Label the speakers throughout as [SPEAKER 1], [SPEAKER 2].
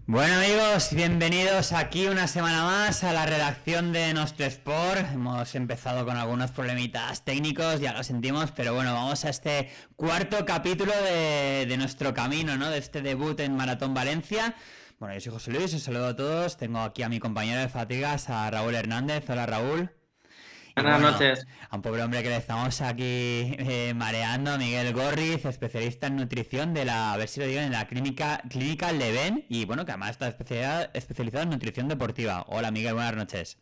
[SPEAKER 1] Bueno amigos, bienvenidos aquí una semana más a la redacción de Nostro Sport. Hemos empezado con algunos problemitas técnicos, ya lo sentimos, pero bueno, vamos a este cuarto capítulo de nuestro camino, ¿no? De este debut en Maratón Valencia. Bueno, yo soy José Luis, os saludo a todos. Tengo aquí a mi compañero de fatigas, a Raúl Hernández. Hola Raúl. Y
[SPEAKER 2] Buenas
[SPEAKER 1] bueno,
[SPEAKER 2] noches.
[SPEAKER 1] a un pobre hombre que le estamos aquí mareando, Miguel Gorriz, especialista en nutrición de la, a ver si lo digo, en la clínica Leven, y bueno, que además está especializado en nutrición deportiva. Hola Miguel, buenas noches.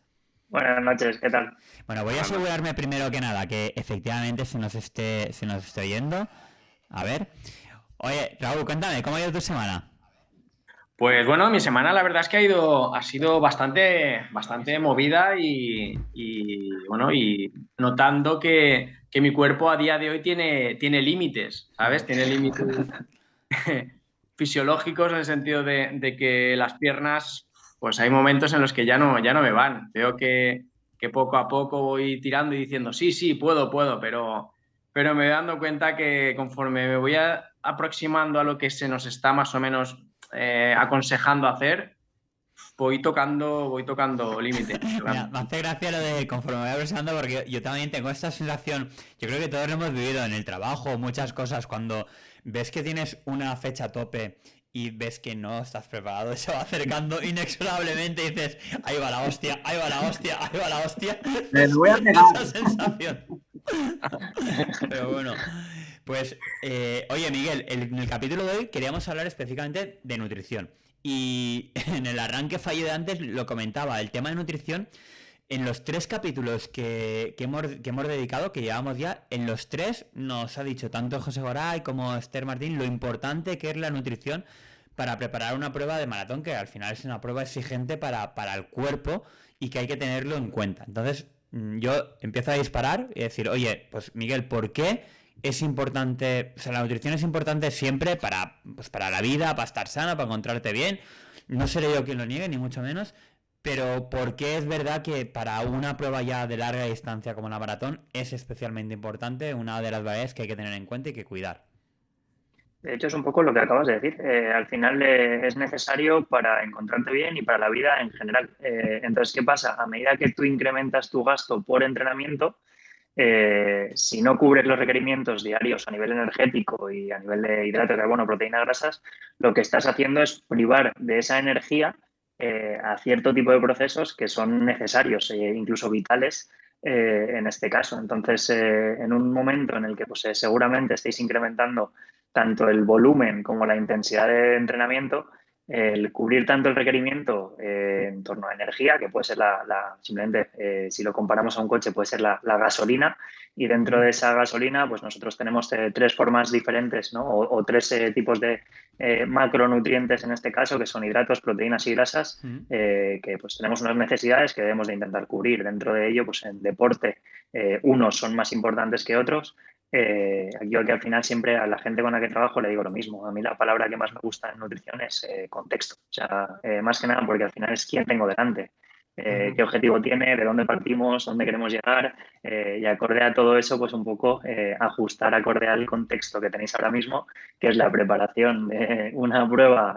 [SPEAKER 2] Buenas noches, ¿qué tal?
[SPEAKER 1] Bueno, voy a asegurarme primero que nada que efectivamente se nos esté oyendo. A ver. Oye, Raúl, cuéntame, ¿cómo ha ido tu semana?
[SPEAKER 2] Pues bueno, mi semana la verdad es que ha sido bastante movida bueno, y notando que mi cuerpo a día de hoy tiene límites, ¿sabes? Tiene límites fisiológicos en el sentido de que las piernas, pues hay momentos en los que ya no me van. Veo que poco a poco voy tirando y diciendo, sí, sí, puedo, pero me voy dando cuenta que conforme me voy aproximando a lo que se nos está más o menos aconsejando hacer, voy tocando límites.
[SPEAKER 1] Mira, me hace gracia lo de conforme voy avanzando porque yo también tengo esta sensación, yo creo que todos lo hemos vivido en el trabajo, muchas cosas, cuando ves que tienes una fecha tope y ves que no estás preparado, se va acercando inexorablemente y dices, ahí va la hostia, ahí va la hostia, ahí va la hostia.
[SPEAKER 2] Me voy a pegar.
[SPEAKER 1] Esa sensación. Pero bueno, pues, oye Miguel, en el capítulo de hoy queríamos hablar específicamente de nutrición. Y en el arranque fallo de antes lo comentaba, el tema de nutrición, en los tres capítulos que hemos dedicado, que llevamos ya, en los tres nos ha dicho tanto José Goray como Esther Martín lo importante que es la nutrición para preparar una prueba de maratón, que al final es una prueba exigente para el cuerpo y que hay que tenerlo en cuenta. Entonces, yo empiezo a disparar y decir, oye, pues Miguel, ¿por qué es importante, o sea, la nutrición es importante siempre para la vida, para estar sana, para encontrarte bien? No seré yo quien lo niegue, ni mucho menos, pero ¿por qué es verdad que para una prueba ya de larga distancia como la maratón es especialmente importante una de las variables que hay que tener en cuenta y que cuidar?
[SPEAKER 3] De hecho, es un poco lo que acabas de decir. Al final es necesario para encontrarte bien y para la vida en general. Entonces, ¿qué pasa? A medida que tú incrementas tu gasto por entrenamiento, si no cubres los requerimientos diarios a nivel energético y a nivel de hidrato de carbono, proteínas, grasas, lo que estás haciendo es privar de esa energía a cierto tipo de procesos que son necesarios e incluso vitales en este caso. Entonces, en un momento en el que pues, seguramente estéis incrementando tanto el volumen como la intensidad de entrenamiento, el cubrir tanto el requerimiento en torno a energía, que puede ser simplemente, si lo comparamos a un coche, puede ser la gasolina, y dentro de esa gasolina, pues nosotros tenemos tres formas diferentes, ¿no? O tres tipos de macronutrientes en este caso, que son hidratos, proteínas y grasas,
[SPEAKER 1] Mm.
[SPEAKER 3] que pues tenemos unas necesidades que debemos de intentar cubrir. Dentro de ello, pues en deporte, unos son más importantes que otros. Yo que al final siempre a la gente con la que trabajo le digo lo mismo. A mí la palabra que más me gusta en nutrición es contexto. O sea, más que nada porque al final es quién tengo delante,
[SPEAKER 1] Ajá.
[SPEAKER 3] qué objetivo tiene, de dónde partimos, dónde queremos llegar, y acorde a todo eso, pues un poco ajustar acorde al contexto que tenéis ahora mismo, que es la preparación de una prueba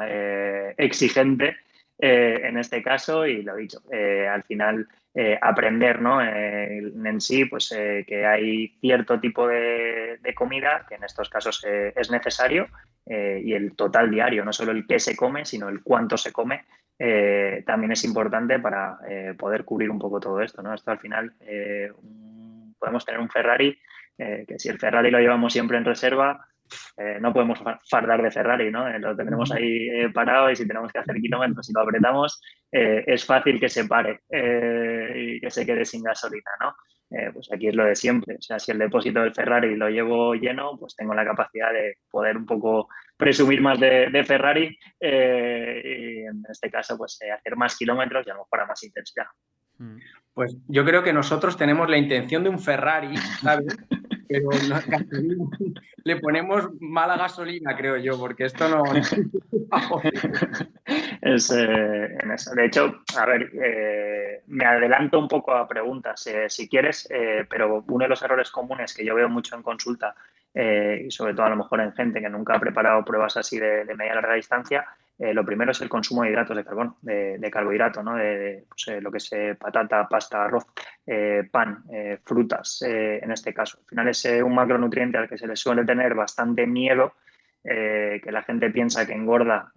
[SPEAKER 3] exigente en este caso, y lo dicho, al final aprender, ¿no? En sí, pues que hay cierto tipo de comida que en estos casos es necesario, y el total diario, no solo el qué se come, sino el cuánto se come, también es importante para poder cubrir un poco todo esto, ¿no? Esto al final podemos tener un Ferrari, que si el Ferrari lo llevamos siempre en reserva, no podemos fardar de Ferrari, ¿no? Lo tendremos ahí parado, y si tenemos que hacer kilómetros y lo apretamos, es fácil que se pare y que se quede sin gasolina, ¿no? Pues aquí es lo de siempre. O sea, si el depósito del Ferrari lo llevo lleno, pues tengo la capacidad de poder un poco presumir más de Ferrari, y en este caso, pues hacer más kilómetros y a lo mejor a más intensidad.
[SPEAKER 1] Mm.
[SPEAKER 2] Pues yo creo que nosotros tenemos la intención de un Ferrari, ¿sabes? Pero gasolina, le ponemos mala gasolina, creo yo, porque esto no.
[SPEAKER 3] Es en eso. De hecho, a ver, me adelanto un poco a preguntas, si quieres, pero uno de los errores comunes que yo veo mucho en consulta, y sobre todo a lo mejor en gente que nunca ha preparado pruebas así de media y larga distancia, lo primero es el consumo de hidratos de carbono, de carbohidrato, ¿no? Pues, lo que es patata, pasta, arroz, pan, frutas, en este caso. Al final es un macronutriente al que se le suele tener bastante miedo, que la gente piensa que engorda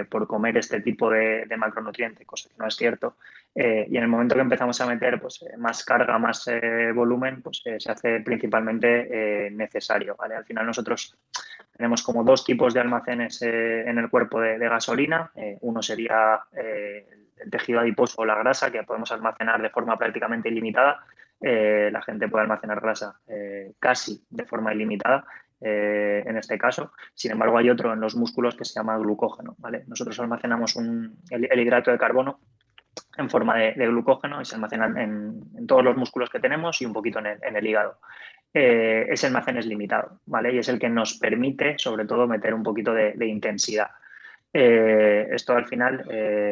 [SPEAKER 3] por comer este tipo de macronutriente, cosa que no es cierto. Y en el momento que empezamos a meter pues, más carga, más volumen, pues se hace principalmente necesario, ¿vale? Al final nosotros tenemos como dos tipos de almacenes en el cuerpo de gasolina. Uno sería el tejido adiposo o la grasa, que podemos almacenar de forma prácticamente ilimitada. La gente puede almacenar grasa casi de forma ilimitada. En este caso. Sin embargo, hay otro en los músculos que se llama glucógeno, ¿vale? Nosotros almacenamos el hidrato de carbono en forma de glucógeno y se almacena en todos los músculos que tenemos y un poquito en el hígado. Ese almacén es limitado, ¿vale? Y es el que nos permite, sobre todo, meter un poquito de intensidad. Esto al final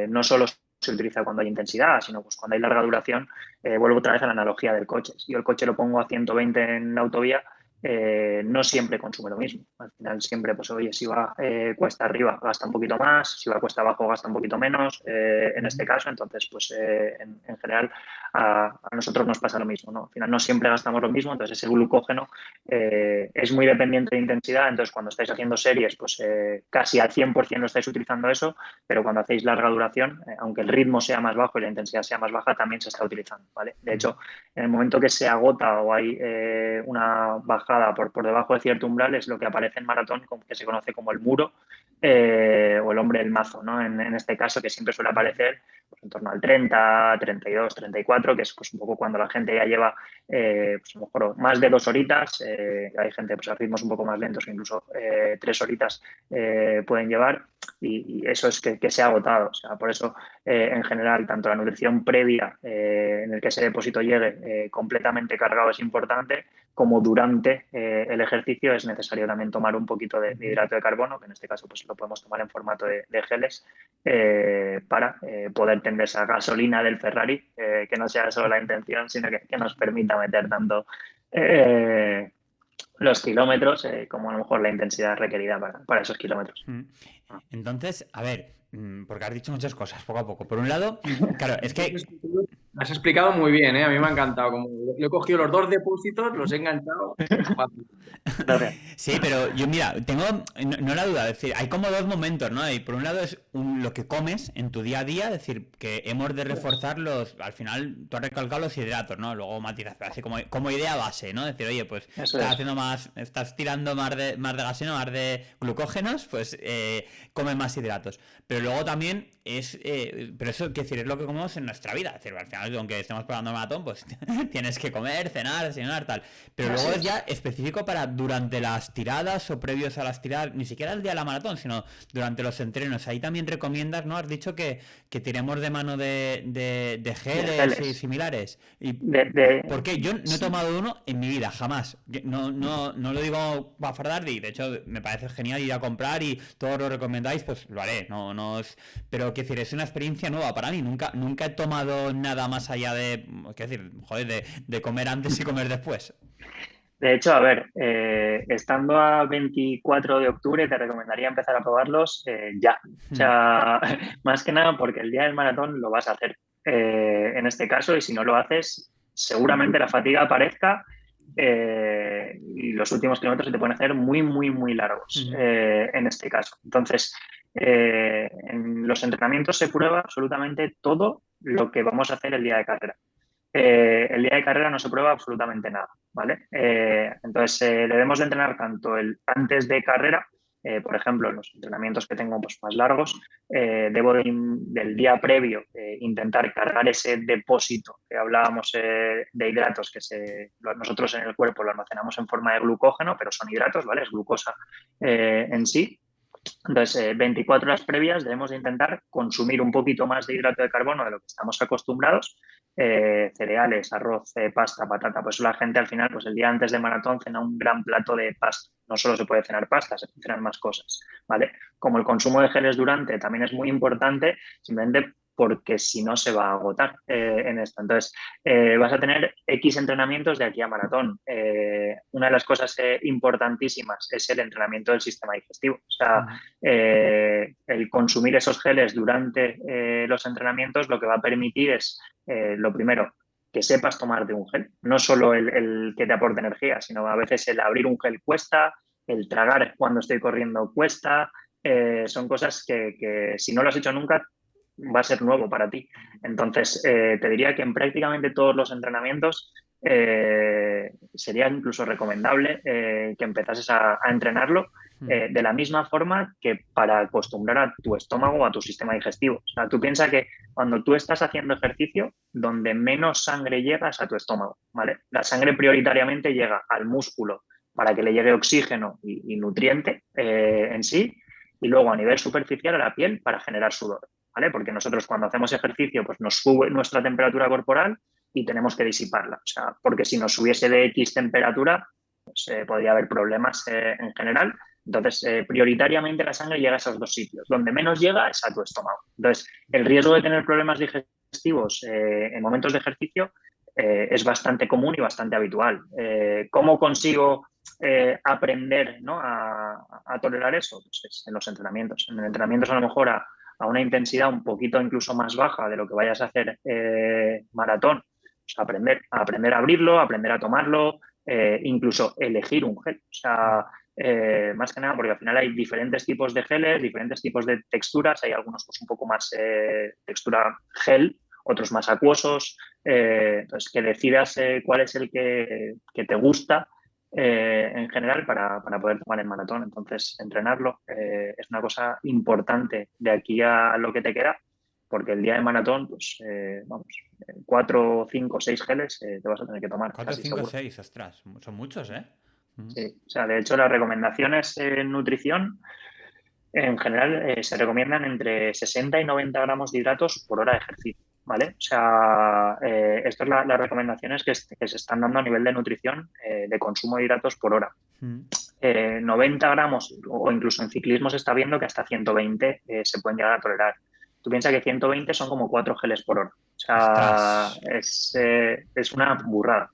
[SPEAKER 3] no solo se utiliza cuando hay intensidad, sino pues cuando hay larga duración. Vuelvo otra vez a la analogía del coche. Si yo el coche lo pongo a 120 en la autovía, no siempre consume lo mismo. Al final siempre, pues oye, si va cuesta arriba gasta un poquito más, si va cuesta abajo gasta un poquito menos, en este caso. Entonces, pues en general a nosotros nos pasa lo mismo, ¿no? Al final no siempre gastamos lo mismo, entonces ese glucógeno es muy dependiente de intensidad. Entonces cuando estáis haciendo series, pues casi al 100% lo estáis utilizando eso, pero cuando hacéis larga duración, aunque el ritmo sea más bajo y la intensidad sea más baja, también se está utilizando, ¿vale? De hecho, en el momento que se agota o hay una bajada por debajo de cierto umbral, es lo que aparece en maratón, que se conoce como el muro o el hombre del mazo, ¿no? En este caso, que siempre suele aparecer pues, en torno al 30, 32, 34, que es pues, un poco cuando la gente ya lleva pues, a lo mejor más de 2 horitas. Hay gente pues, a ritmos un poco más lentos que incluso 3 horitas pueden llevar, y eso es que se ha agotado. O sea, por eso, en general, tanto la nutrición previa en el que ese depósito llegue completamente cargado es importante, como durante el ejercicio es necesario también tomar un poquito de hidrato de carbono, que en este caso pues, lo podemos tomar en formato de geles, para poder tener esa gasolina del Ferrari, que no sea solo la intención, sino que nos permita meter tanto los kilómetros como a lo mejor la intensidad requerida para esos kilómetros.
[SPEAKER 1] Entonces, a ver, porque has dicho muchas cosas poco a poco. Por un lado, claro, es que...
[SPEAKER 2] Has explicado muy bien, ¿eh? A mí me ha encantado. Como le he cogido los 2 depósitos, los he enganchado.
[SPEAKER 3] Gracias.
[SPEAKER 1] Sí, pero yo, mira, tengo no la duda, es decir, hay como dos momentos, ¿no? Y por un lado es lo que comes en tu día a día, es decir, que hemos de reforzar al final, tú has recalcado los hidratos, ¿no? Luego matizas, pero así como idea base, ¿no? Es decir, oye, pues estás tirando más de gasolina, más de glucógenos, pues come más hidratos. Pero luego también pero eso, quiero decir, es lo que comemos en nuestra vida, es decir, al final, aunque estemos probando maratón, pues tienes que comer, cenar, tal. Pero luego es ya específico para durante las tiradas o previos a las tiradas, ni siquiera el día de la maratón, sino durante los entrenos. Ahí también recomiendas, ¿no? Has dicho que tiremos de mano de geles y similares. ¿Por qué? Yo no he tomado uno en mi vida, jamás. No lo digo para fardar, y de hecho me parece genial ir a comprar y todos lo recomendáis, pues lo haré. Pero quiero decir, es una experiencia nueva para mí. Nunca he tomado nada más allá de comer antes y comer después.
[SPEAKER 3] De hecho, a ver, estando a 24 de octubre te recomendaría empezar a probarlos ya. O sea, más que nada porque el día del maratón lo vas a hacer en este caso, y si no lo haces, seguramente la fatiga aparezca y los últimos kilómetros se te pueden hacer muy, muy, muy largos en este caso. Entonces, en los entrenamientos se prueba absolutamente todo lo que vamos a hacer el día de carrera. El día de carrera no se prueba absolutamente nada, ¿vale? Entonces, debemos de entrenar tanto el antes de carrera, por ejemplo, los entrenamientos que tengo pues, más largos, debo del día previo intentar cargar ese depósito que hablábamos de hidratos, que nosotros en el cuerpo lo almacenamos en forma de glucógeno, pero son hidratos, ¿vale? Es glucosa en sí. Entonces, 24 horas previas debemos de intentar consumir un poquito más de hidrato de carbono de lo que estamos acostumbrados. Cereales, arroz, pasta, patata. Pues la gente al final, pues el día antes de maratón cena un gran plato de pasta. No solo se puede cenar pasta, se puede cenar más cosas, ¿vale? Como el consumo de geles durante también es muy importante, simplemente porque si no se va a agotar en esto. Entonces, vas a tener X entrenamientos de aquí a maratón. Una de las cosas importantísimas es el entrenamiento del sistema digestivo. O sea, el consumir esos geles durante los entrenamientos lo que va a permitir es, lo primero, que sepas tomarte un gel. No solo el que te aporte energía, sino a veces el abrir un gel cuesta, el tragar cuando estoy corriendo cuesta. Son cosas que si no lo has hecho nunca va a ser nuevo para ti. Entonces, te diría que en prácticamente todos los entrenamientos sería incluso recomendable que empezases a entrenarlo de la misma forma que para acostumbrar a tu estómago o a tu sistema digestivo. O sea, tú piensas que cuando tú estás haciendo ejercicio, donde menos sangre llega es a tu estómago, ¿vale? La sangre prioritariamente llega al músculo para que le llegue oxígeno y nutriente en sí, y luego a nivel superficial a la piel para generar sudor, ¿vale? Porque nosotros cuando hacemos ejercicio pues nos sube nuestra temperatura corporal y tenemos que disiparla. O sea, porque si nos subiese de X temperatura, pues podría haber problemas en general. Entonces, prioritariamente la sangre llega a esos dos sitios. Donde menos llega es a tu estómago. Entonces, el riesgo de tener problemas digestivos en momentos de ejercicio es bastante común y bastante habitual. ¿Cómo consigo aprender, ¿no?, a tolerar eso? Pues es en los entrenamientos. En entrenamientos a lo mejor a una intensidad un poquito incluso más baja de lo que vayas a hacer maratón. Pues aprender a abrirlo, aprender a tomarlo, incluso elegir un gel. O sea, más que nada porque al final hay diferentes tipos de geles, diferentes tipos de texturas. Hay algunos pues un poco más textura gel, otros más acuosos. Entonces, que decidas cuál es el que te gusta en general para poder tomar el maratón. Entonces, entrenarlo es una cosa importante de aquí a lo que te queda, porque el día de maratón, pues vamos, 4, 5, 6 geles te vas a tener que tomar.
[SPEAKER 1] 4,
[SPEAKER 3] casi
[SPEAKER 1] 5,
[SPEAKER 3] seguro.
[SPEAKER 1] 6, ostras, son muchos, ¿eh?
[SPEAKER 3] Sí, o sea, de hecho las recomendaciones en nutrición en general se recomiendan entre 60 y 90 gramos de hidratos por hora de ejercicio, ¿vale? O sea, esto es las recomendaciones que se están dando a nivel de nutrición de consumo de hidratos por hora. 90 gramos o incluso en ciclismo se está viendo que hasta 120 se pueden llegar a tolerar. Tú piensas que 120 son como 4 geles por hora. O sea, es una burrada.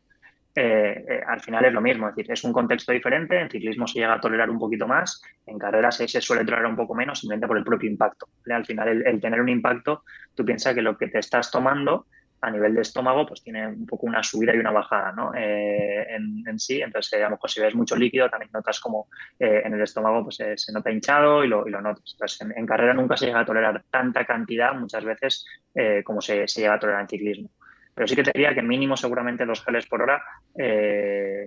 [SPEAKER 3] Al final es lo mismo, es decir, es un contexto diferente, en ciclismo se llega a tolerar un poquito más, en carreras se suele tolerar un poco menos, simplemente por el propio impacto, ¿vale? Al final el tener un impacto, tú piensas que lo que te estás tomando a nivel de estómago pues tiene un poco una subida y una bajada, ¿no? En sí, entonces a lo mejor si ves mucho líquido también notas como en el estómago pues se nota hinchado y lo notas. Entonces en carrera nunca se llega a tolerar tanta cantidad muchas veces como se llega a tolerar en ciclismo. Pero sí que te diría que mínimo seguramente 2 geles por hora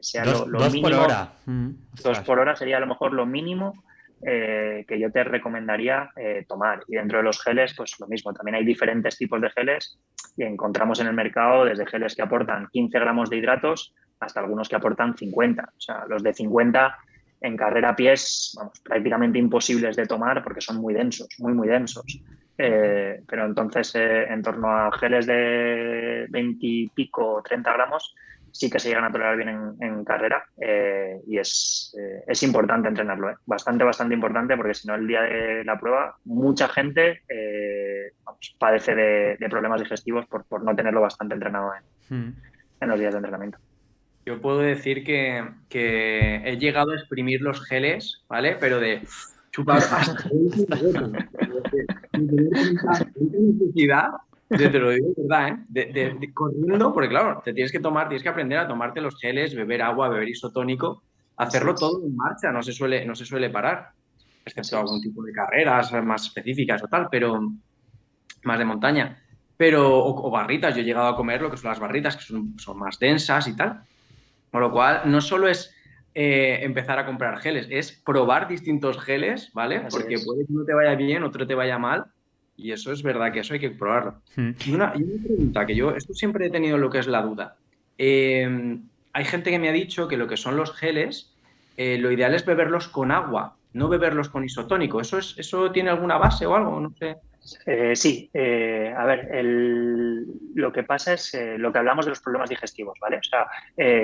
[SPEAKER 3] sea lo
[SPEAKER 1] Dos por
[SPEAKER 3] mínimo.
[SPEAKER 1] hora.
[SPEAKER 3] 2 por hora sería a lo mejor lo mínimo que yo te recomendaría tomar. Y dentro de los geles, pues lo mismo. También hay diferentes tipos de geles y encontramos en el mercado desde geles que aportan 15 gramos de hidratos hasta algunos que aportan 50. O sea, los de 50 en carrera a pies, vamos, prácticamente imposibles de tomar porque son muy densos, muy, muy densos. Pero entonces, en torno a geles de 20 y pico o 30 gramos, sí que se llegan a tolerar bien en carrera y es importante entrenarlo, ¿eh? Bastante, bastante importante porque si no el día de la prueba mucha gente vamos, padece de problemas digestivos por no tenerlo bastante entrenado en los días de entrenamiento.
[SPEAKER 2] Yo puedo decir que he llegado a exprimir los geles, ¿vale? Pero de chupar hasta necesidad, yo te lo digo, ¿verdad? De corriendo, porque claro, tienes que aprender a tomarte los geles, beber agua, beber isotónico, hacerlo todo en marcha, no se suele parar, excepto algún tipo de carreras más específicas o tal, pero más de montaña. Pero, o barritas, yo he llegado a comer lo que son las barritas, que son más densas y tal. Con lo cual, no solo es empezar a comprar geles, es probar distintos geles, ¿vale? Porque puede que uno te vaya bien, otro te vaya mal, y eso es verdad que eso hay que probarlo. Y una pregunta, que yo esto siempre he tenido lo que es la duda. Hay gente que me ha dicho que lo que son los geles, lo ideal es beberlos con agua, no beberlos con isotónico. ¿Eso tiene alguna base o algo? No sé.
[SPEAKER 3] Sí, a ver, lo que pasa es lo que hablamos de los problemas digestivos, ¿vale? O sea,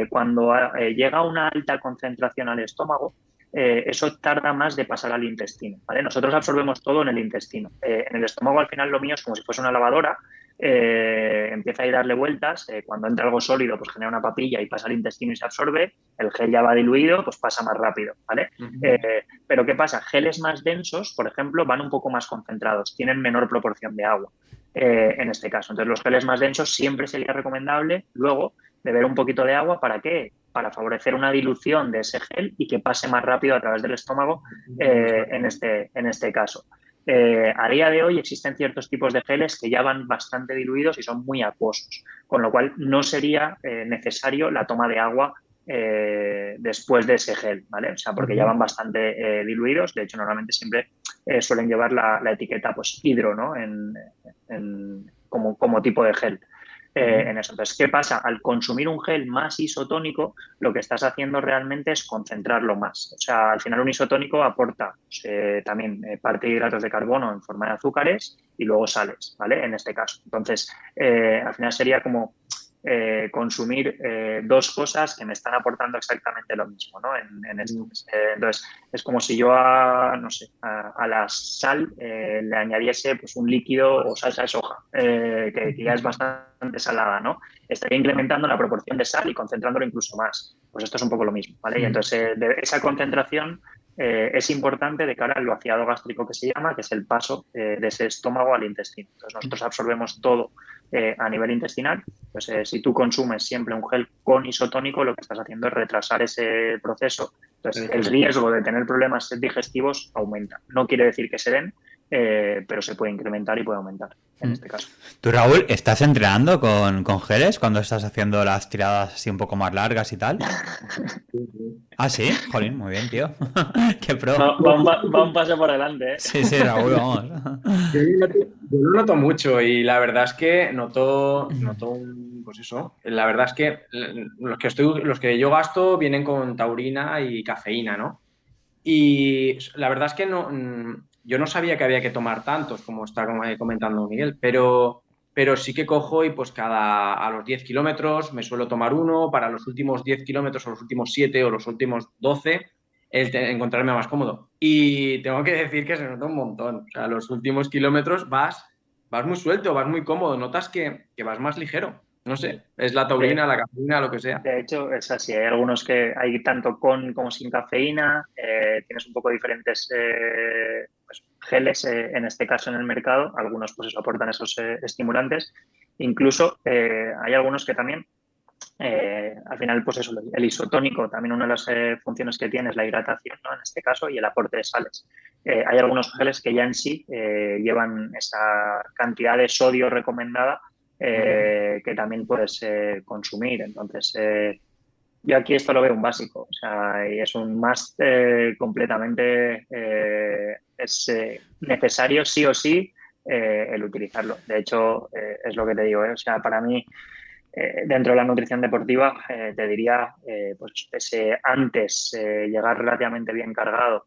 [SPEAKER 3] cuando llega una alta concentración al estómago, eso tarda más de pasar al intestino, ¿vale? Nosotros absorbemos todo en el intestino. En el estómago, al final, lo mío es como si fuese una lavadora. Empieza a ir a darle vueltas. Cuando entra algo sólido, pues genera una papilla y pasa al intestino y se absorbe. El gel ya va diluido, pues pasa más rápido, ¿vale? Pero ¿qué pasa? Geles más densos, por ejemplo, van un poco más concentrados, tienen menor proporción de agua en este caso. Entonces, los geles más densos siempre sería recomendable luego beber un poquito de agua. ¿Para qué? Para favorecer una dilución de ese gel y que pase más rápido a través del estómago en este caso. A día de hoy existen ciertos tipos de geles que ya van bastante diluidos y son muy acuosos, con lo cual no sería necesario la toma de agua después de ese gel, ¿vale? O sea, porque ya van bastante diluidos. De hecho, normalmente siempre suelen llevar la etiqueta pues hidro, ¿no? Como tipo de gel. En eso. Entonces, ¿qué pasa? Al consumir un gel más isotónico, lo que estás haciendo realmente es concentrarlo más. O sea, al final un isotónico aporta también parte de hidratos de carbono en forma de azúcares y luego sales, ¿vale? En este caso. Entonces, al final sería como consumir dos cosas que me están aportando exactamente lo mismo, ¿no? Entonces, es como si yo no sé, a la sal le añadiese pues, un líquido o salsa de soja, que ya es bastante salada, ¿no? Estaría incrementando la proporción de sal y concentrándolo incluso más. Pues esto es un poco lo mismo, ¿vale? Y entonces, esa concentración es importante de cara al vaciado gástrico que se llama, que es el paso de ese estómago al intestino. Entonces, nosotros absorbemos todo a nivel intestinal. Pues si tú consumes siempre un gel con isotónico, lo que estás haciendo es retrasar ese proceso. Entonces, el riesgo de tener problemas digestivos aumenta. No quiere decir que se den, pero se puede incrementar y puede aumentar en este caso.
[SPEAKER 1] ¿Tú, Raúl, estás entrenando con geles cuando estás haciendo las tiradas así un poco más largas y tal? Ah, sí, jolín, muy bien, tío. Qué pro.
[SPEAKER 3] Va un paso por delante, ¿eh?
[SPEAKER 1] Sí, sí, Raúl, vamos.
[SPEAKER 2] Yo lo noto mucho y la verdad es que noto pues eso. La verdad es que los que yo gasto vienen con taurina y cafeína, ¿no? Y la verdad es que yo no sabía que había que tomar tantos, como está comentando Miguel, pero sí que cojo y pues a los 10 kilómetros me suelo tomar uno, para los últimos 10 kilómetros o los últimos 7 o los últimos 12 encontrarme más cómodo. Y tengo que decir que se nota un montón. O sea, los últimos kilómetros vas muy suelto, vas muy cómodo, notas que vas más ligero. No sé, es la taurina, la cafeína, lo que sea.
[SPEAKER 3] De hecho, es así. Hay algunos que hay tanto con como sin cafeína. Tienes un poco diferentes pues, geles, en este caso en el mercado. Algunos pues eso, aportan esos estimulantes. Incluso hay algunos que también, al final, pues eso, el isotónico, también una de las funciones que tiene es la hidratación, ¿no? En este caso, y el aporte de sales. Hay algunos geles que ya en sí llevan esa cantidad de sodio recomendada que también puedes consumir. Entonces, yo aquí esto lo veo un básico, o sea, y es un must completamente, es necesario sí o sí el utilizarlo. De hecho, es lo que te digo, o sea, para mí, dentro de la nutrición deportiva, te diría, pues ese antes llegar relativamente bien cargado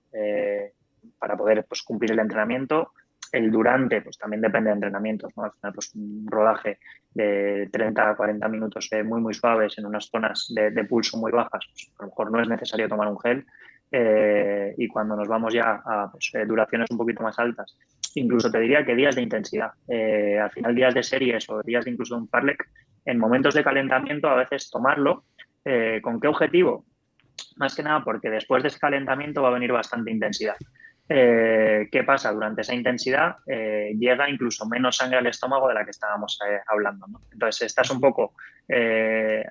[SPEAKER 3] para poder pues, cumplir el entrenamiento. El durante, pues también depende de entrenamientos, ¿no? Al final, pues un rodaje de 30 a 40 minutos muy, muy suaves en unas zonas de pulso muy bajas, pues a lo mejor no es necesario tomar un gel. Y cuando nos vamos ya a pues, duraciones un poquito más altas, incluso te diría que días de intensidad. Al final, días de series o días de incluso un farlek, en momentos de calentamiento, a veces tomarlo. ¿Con qué objetivo? Más que nada porque después de ese calentamiento va a venir bastante intensidad. ¿Qué pasa? Durante esa intensidad llega incluso menos sangre al estómago de la que estábamos hablando, ¿no? Entonces estás un poco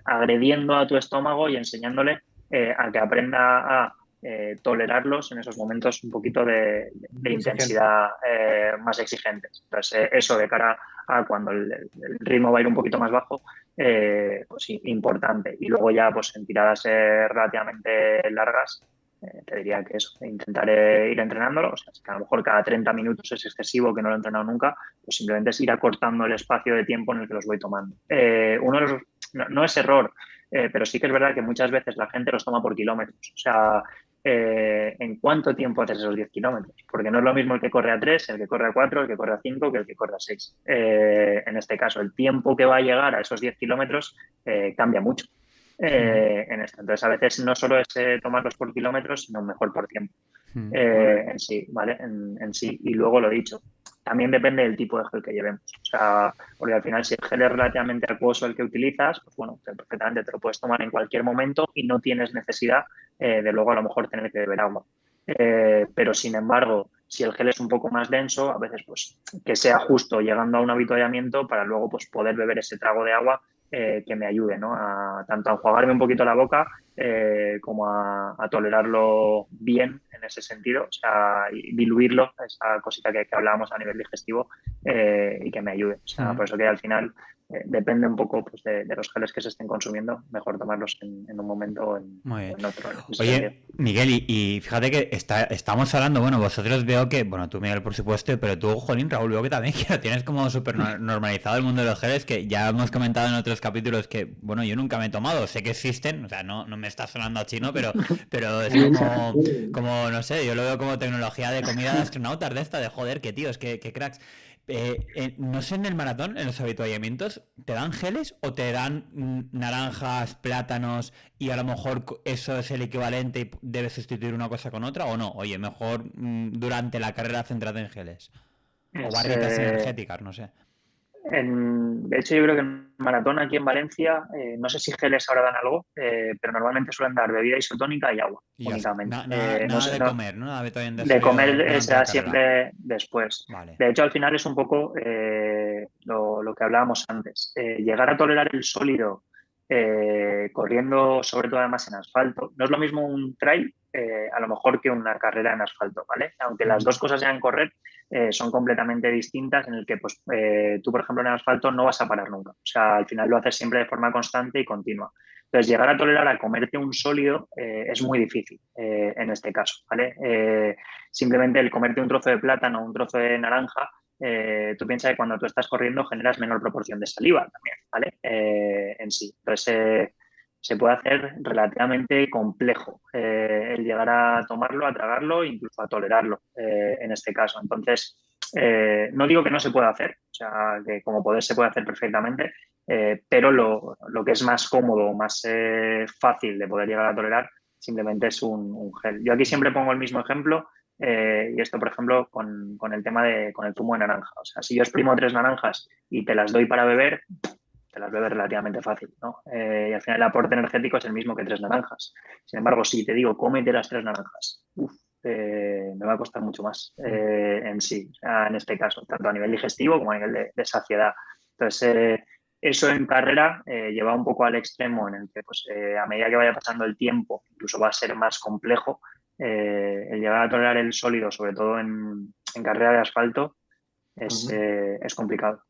[SPEAKER 3] agrediendo a tu estómago y enseñándole a que aprenda a tolerarlos en esos momentos un poquito de intensidad más exigentes. Entonces eso de cara a cuando el ritmo va a ir un poquito más bajo, pues sí, importante. Y luego ya pues en tiradas relativamente largas, te diría que eso, intentaré ir entrenándolo. O sea, si a lo mejor cada 30 minutos es excesivo, que no lo he entrenado nunca, pues simplemente es ir acortando el espacio de tiempo en el que los voy tomando. Uno de los, no es error, pero sí que es verdad que muchas veces la gente los toma por kilómetros. O sea, ¿en cuánto tiempo haces esos 10 kilómetros? Porque no es lo mismo el que corre a 3, el que corre a 4, el que corre a 5 que el que corre a 6. En este caso, el tiempo que va a llegar a esos 10 kilómetros cambia mucho. en esto. Entonces, a veces no solo es tomarlos por kilómetros, sino mejor por tiempo en sí, ¿vale? En sí. Y luego lo dicho, también depende del tipo de gel que llevemos. O sea, porque al final, si el gel es relativamente acuoso el que utilizas, pues bueno, perfectamente te lo puedes tomar en cualquier momento y no tienes necesidad de luego a lo mejor tener que beber agua. Pero sin embargo, si el gel es un poco más denso, a veces pues que sea justo llegando a un avituallamiento para luego pues poder beber ese trago de agua que me ayude, ¿no? Tanto a enjuagarme un poquito la boca como a tolerarlo bien en ese sentido, o sea, y diluirlo, esa cosita que hablábamos a nivel digestivo y que me ayude. O sea, por eso que al final depende un poco pues, de los geles que se estén consumiendo, mejor tomarlos en un momento o en otro. En ese sentido.
[SPEAKER 1] Oye, Miguel, y fíjate que estamos hablando, bueno, vosotros veo que, bueno, tú Miguel por supuesto, pero tú, Jolín, Raúl, veo que también que lo tienes como súper normalizado el mundo de los geles, que ya hemos comentado en otros capítulos que, bueno, yo nunca me he tomado, sé que existen, o sea, no me está sonando a chino, pero es como, no sé, yo lo veo como tecnología de comida de astronautas de esta, de joder, que tíos, que cracks. No sé, en el maratón, en los habituallamientos, ¿te dan geles o te dan naranjas, plátanos y a lo mejor eso es el equivalente y debes sustituir una cosa con otra o no? Oye, mejor durante la carrera centrada en geles. O
[SPEAKER 3] Es,
[SPEAKER 1] barritas energéticas, no sé.
[SPEAKER 3] de hecho, yo creo que en maratón aquí en Valencia, no sé si geles ahora dan algo, pero normalmente suelen dar bebida isotónica y agua
[SPEAKER 1] Y ya está.
[SPEAKER 3] únicamente. No
[SPEAKER 1] Nada
[SPEAKER 3] sé,
[SPEAKER 1] de comer, ¿no? Nada de de
[SPEAKER 3] de comer
[SPEAKER 1] sólido durante la
[SPEAKER 3] será
[SPEAKER 1] carrera.
[SPEAKER 3] siempre después.
[SPEAKER 1] Vale.
[SPEAKER 3] De hecho, al final es un poco lo que hablábamos antes. Llegar a tolerar el sólido corriendo, sobre todo además en asfalto, no es lo mismo un trail a lo mejor que una carrera en asfalto, ¿vale? Aunque las dos cosas sean correr, son completamente distintas en el que pues, tú, por ejemplo, en el asfalto no vas a parar nunca. O sea, al final lo haces siempre de forma constante y continua. Entonces, llegar a tolerar a comerte un sólido es muy difícil en este caso, ¿vale? Simplemente el comerte un trozo de plátano o un trozo de naranja, tú piensas que cuando tú estás corriendo generas menor proporción de saliva también, ¿vale? En sí. Entonces, se puede hacer relativamente complejo el llegar a tomarlo, a tragarlo e incluso a tolerarlo en este caso. Entonces, no digo que no se pueda hacer, o sea, que como poder se puede hacer perfectamente, pero lo que es más cómodo, más fácil de poder llegar a tolerar, simplemente es un gel. Yo aquí siempre pongo el mismo ejemplo y esto, por ejemplo, con el tema con el zumo de naranja. O sea, si yo exprimo 3 naranjas y te las doy para beber, te las bebes relativamente fácil, ¿no? Y al final el aporte energético es el mismo que 3 naranjas. Sin embargo, si te digo, cómete las 3 naranjas, me va a costar mucho más en sí, o sea, en este caso, tanto a nivel digestivo como a nivel de saciedad. Entonces, eso en carrera lleva un poco al extremo en el que pues, a medida que vaya pasando el tiempo, incluso va a ser más complejo el llegar a tolerar el sólido, sobre todo en carrera de asfalto, es complicado.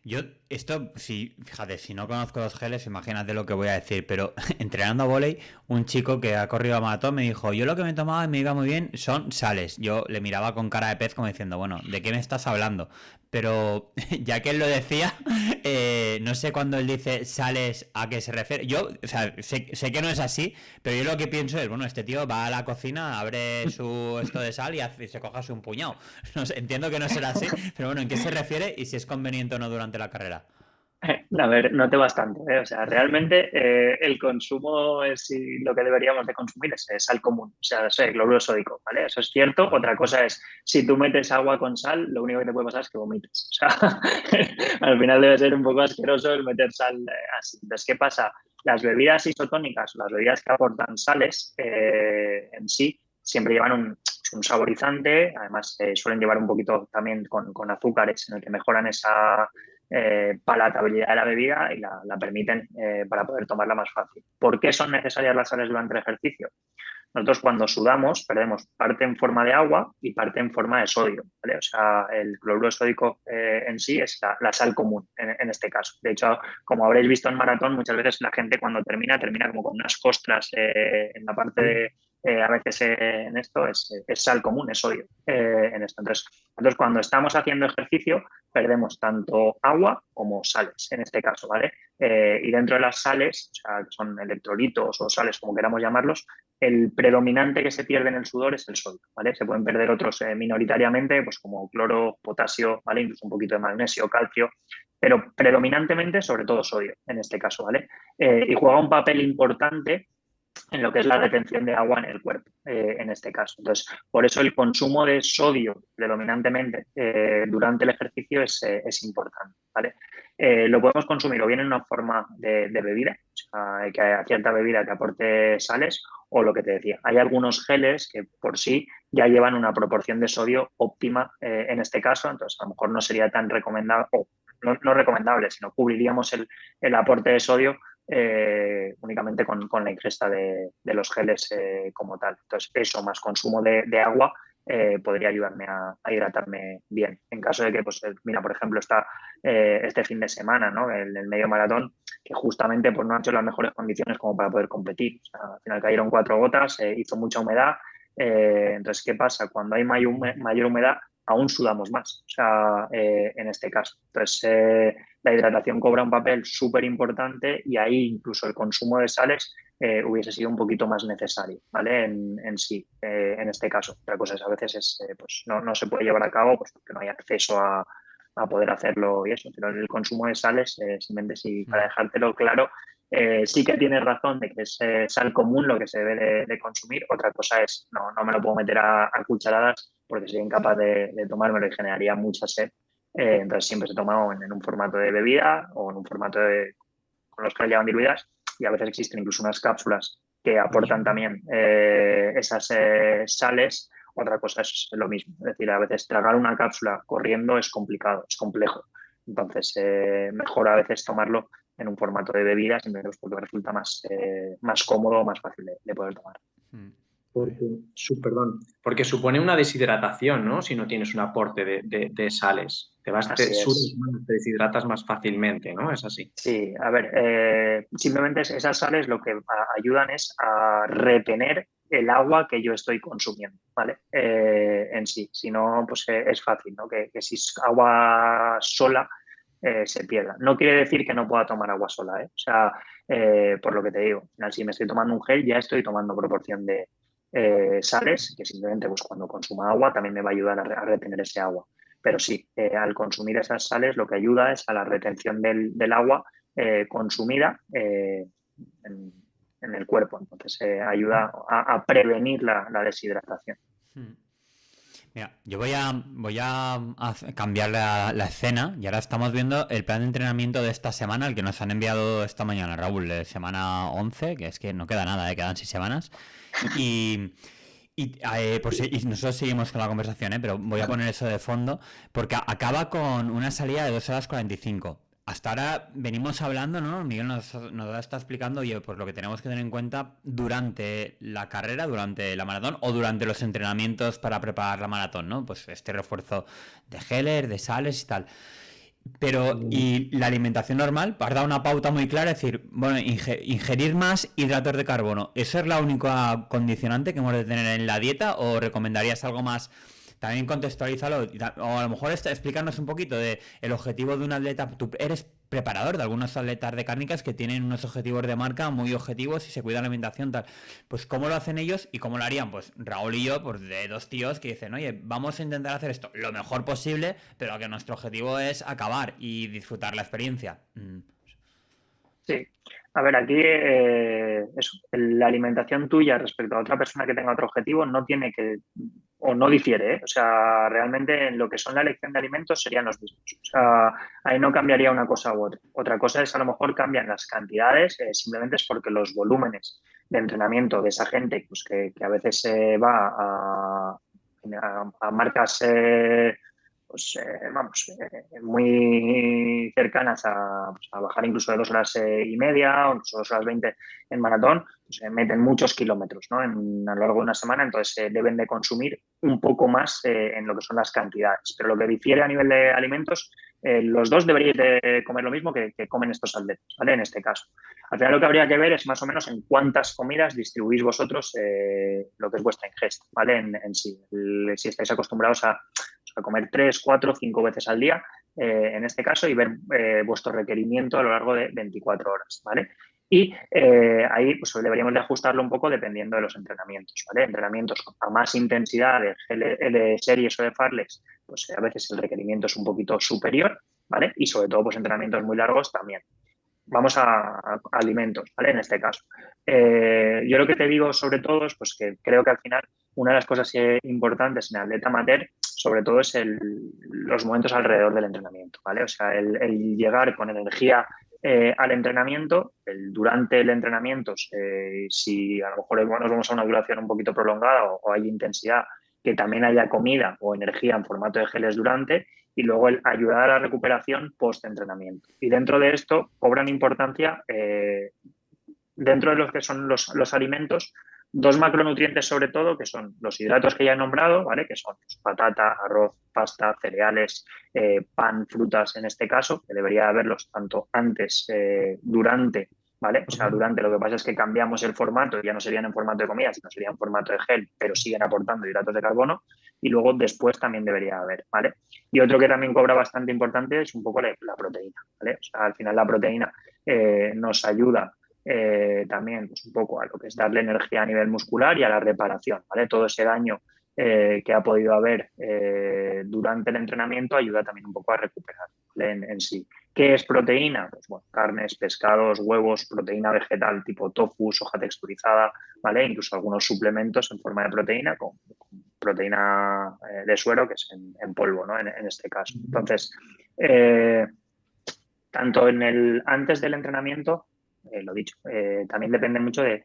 [SPEAKER 1] Yo, fíjate, si no conozco los geles, imagínate lo que voy a decir, pero entrenando a vóley, un chico que ha corrido a maratón me dijo, yo lo que me tomaba y me iba muy bien son sales. Yo le miraba con cara de pez como diciendo, bueno, ¿de qué me estás hablando? Pero ya que él lo decía, no sé cuando él dice sales a qué se refiere. Yo, o sea, sé que no es así, pero yo lo que pienso es, bueno, este tío va a la cocina, abre esto de sal y se coja un puñado. No sé, entiendo que no será así, pero bueno, ¿en qué se refiere y si es conveniente o no durante la carrera?
[SPEAKER 3] A ver, noté bastante, ¿eh? O sea, realmente el consumo es lo que deberíamos de consumir es sal común, o sea, es el cloruro sódico, ¿vale? Eso es cierto.
[SPEAKER 1] Vale.
[SPEAKER 3] Otra cosa es, si tú metes agua con sal, lo único que te puede pasar es que vomites. O sea, al final debe ser un poco asqueroso el meter sal así. Entonces, ¿qué pasa? Las bebidas isotónicas, las bebidas que aportan sales en sí, siempre llevan un saborizante, además suelen llevar un poquito también con azúcares en el que mejoran esa palatabilidad de la bebida y la permiten para poder tomarla más fácil. ¿Por qué son necesarias las sales durante el ejercicio? Nosotros cuando sudamos perdemos parte en forma de agua y parte en forma de sodio, ¿vale? O sea, el cloruro sódico en sí es la sal común en este caso. De hecho, como habréis visto en maratón, muchas veces la gente cuando termina como con unas costras en la parte a veces en esto es sal común, es sodio en esto. Entonces, cuando estamos haciendo ejercicio, perdemos tanto agua como sales en este caso, ¿vale? Y dentro de las sales, o sea, que son electrolitos o sales, como queramos llamarlos, el predominante que se pierde en el sudor es el sodio, ¿vale? Se pueden perder otros minoritariamente, pues como cloro, potasio, ¿vale? Incluso un poquito de magnesio, calcio, pero predominantemente sobre todo sodio en este caso, ¿vale? Y juega un papel importante en lo que es la retención de agua en el cuerpo, en este caso. Entonces, por eso el consumo de sodio predominantemente durante el ejercicio es importante, ¿vale? Lo podemos consumir o bien en una forma de bebida, o sea, que haya cierta bebida que aporte sales, o lo que te decía, hay algunos geles que por sí ya llevan una proporción de sodio óptima en este caso, entonces a lo mejor no sería tan recomendable, o no recomendable, sino cubriríamos el aporte de sodio únicamente con la ingesta de los geles como tal. Entonces, eso más consumo de agua podría ayudarme a hidratarme bien. En caso de que, pues, mira, por ejemplo, está este fin de semana, ¿no? El medio maratón, que justamente pues, no ha hecho las mejores condiciones como para poder competir. O sea, al final cayeron 4 gotas, hizo mucha humedad. Entonces, ¿qué pasa? Cuando hay mayor humedad, aún sudamos más, o sea, en este caso. Entonces, la hidratación cobra un papel súper importante y ahí incluso el consumo de sales hubiese sido un poquito más necesario, ¿vale? En sí, en este caso. Otra cosa es a veces pues no se puede llevar a cabo pues, porque no hay acceso a poder hacerlo y eso, pero el consumo de sales, simplemente sí, para dejártelo claro, sí que tienes razón de que es sal común lo que se debe de consumir. Otra cosa es, no me lo puedo meter a cucharadas porque sería incapaz de tomármelo y generaría mucha sed. Entonces siempre se toma en un formato de bebida o en un formato con los que llevan diluidas y a veces existen incluso unas cápsulas que aportan también esas sales. Otra cosa es lo mismo, es decir, a veces tragar una cápsula corriendo es complicado, es complejo. Entonces, mejor a veces tomarlo en un formato de bebida, simplemente porque resulta más cómodo, más fácil de poder tomar.
[SPEAKER 2] Porque supone una deshidratación, ¿no? Si no tienes un aporte de sales.
[SPEAKER 3] Así es.
[SPEAKER 2] Te deshidratas más fácilmente, ¿no? Es así.
[SPEAKER 3] Sí, a ver, simplemente esas sales lo que ayudan es a retener el agua que yo estoy consumiendo, ¿vale? En sí, si no, pues es fácil, ¿no? Que si es agua sola se pierda. No quiere decir que no pueda tomar agua sola, ¿eh? O sea, por lo que te digo, al final, si me estoy tomando un gel, ya estoy tomando proporción de sales, que simplemente pues, cuando consuma agua también me va a ayudar a retener ese agua. Pero sí, al consumir esas sales lo que ayuda es a la retención del agua consumida en el cuerpo. Entonces ayuda a prevenir la deshidratación.
[SPEAKER 1] Mira, yo voy a cambiar la escena y ahora estamos viendo el plan de entrenamiento de esta semana, el que nos han enviado esta mañana, Raúl, de semana 11, que es que no queda nada, quedan 6 semanas. Y nosotros seguimos con la conversación, pero voy a poner eso de fondo, porque acaba con una salida de 2 horas 45. Hasta ahora venimos hablando, ¿no? Miguel nos está explicando, oye, pues lo que tenemos que tener en cuenta durante la carrera, durante la maratón o durante los entrenamientos para preparar la maratón, ¿no? Pues este refuerzo de geles, de sales y tal. Pero, y la alimentación normal, has dado una pauta muy clara, es decir, bueno, ingerir más hidratos de carbono. ¿Eso es la única condicionante que hemos de tener en la dieta o recomendarías algo más? También contextualízalo, o a lo mejor explícanos un poquito de el objetivo de un atleta. Tú eres preparador de algunos atletas de cárnicas que tienen unos objetivos de marca muy objetivos y se cuidan la alimentación, tal. Pues ¿cómo lo hacen ellos y cómo lo harían? Pues Raúl y yo, pues de dos tíos que dicen, oye, vamos a intentar hacer esto lo mejor posible, pero que nuestro objetivo es acabar y disfrutar la experiencia.
[SPEAKER 3] Sí, a ver, aquí la alimentación tuya respecto a otra persona que tenga otro objetivo no tiene que, o no difiere, ¿eh? O sea, realmente en lo que son la elección de alimentos serían los mismos. O sea, ahí no cambiaría una cosa u otra. Otra cosa es a lo mejor cambian las cantidades, simplemente es porque los volúmenes de entrenamiento de esa gente, pues que a veces va a marcas pues vamos, muy cercanas pues, a bajar incluso de 2 horas y media o incluso 2 horas 20 en maratón, pues meten muchos kilómetros, ¿no? A lo largo de una semana, entonces deben de consumir un poco más en lo que son las cantidades. Pero lo que difiere a nivel de alimentos, los dos deberíais de comer lo mismo que comen estos atletas, ¿vale? En este caso. Al final lo que habría que ver es más o menos en cuántas comidas distribuís vosotros lo que es vuestra ingesta, ¿vale? En sí. Si estáis acostumbrados a comer 3, 4, 5 veces al día, en este caso, y ver vuestro requerimiento a lo largo de 24 horas, ¿vale? Y ahí pues, deberíamos de ajustarlo un poco dependiendo de los entrenamientos, ¿vale? Entrenamientos a más intensidad de series o de farlex, pues a veces el requerimiento es un poquito superior, ¿vale? Y sobre todo, pues entrenamientos muy largos también. Vamos a alimentos, ¿vale? En este caso. Yo lo que te digo sobre todo es pues, que creo que al final una de las cosas importantes en el atleta amateur, sobre todo, es los momentos alrededor del entrenamiento, ¿vale? O sea, el llegar con energía al entrenamiento, durante el entrenamiento, si a lo mejor nos vamos a una duración un poquito prolongada o hay intensidad, que también haya comida o energía en formato de geles durante, y luego el ayudar a la recuperación post-entrenamiento. Y dentro de esto cobran importancia, dentro de los que son los alimentos, dos macronutrientes sobre todo, que son los hidratos que ya he nombrado, ¿vale? Que son pues, patata, arroz, pasta, cereales, pan, frutas en este caso, que debería haberlos tanto antes, durante, ¿vale? O sea, durante lo que pasa es que cambiamos el formato, ya no serían en formato de comida, sino serían en formato de gel, pero siguen aportando hidratos de carbono, y luego después también debería haber, ¿vale? Y otro que también cobra bastante importante es un poco la proteína, ¿vale? O sea, al final la proteína nos ayuda también pues, un poco a lo que es darle energía a nivel muscular y a la reparación, ¿vale? Todo ese daño que ha podido haber durante el entrenamiento ayuda también un poco a recuperar, ¿vale? en sí. ¿Qué es proteína? Pues bueno, carnes, pescados, huevos, proteína vegetal tipo tofu, soja texturizada, ¿vale? Incluso algunos suplementos en forma de proteína con proteína de suero, que es en polvo, ¿no? En este caso. Entonces, tanto antes del entrenamiento, lo dicho, también depende mucho de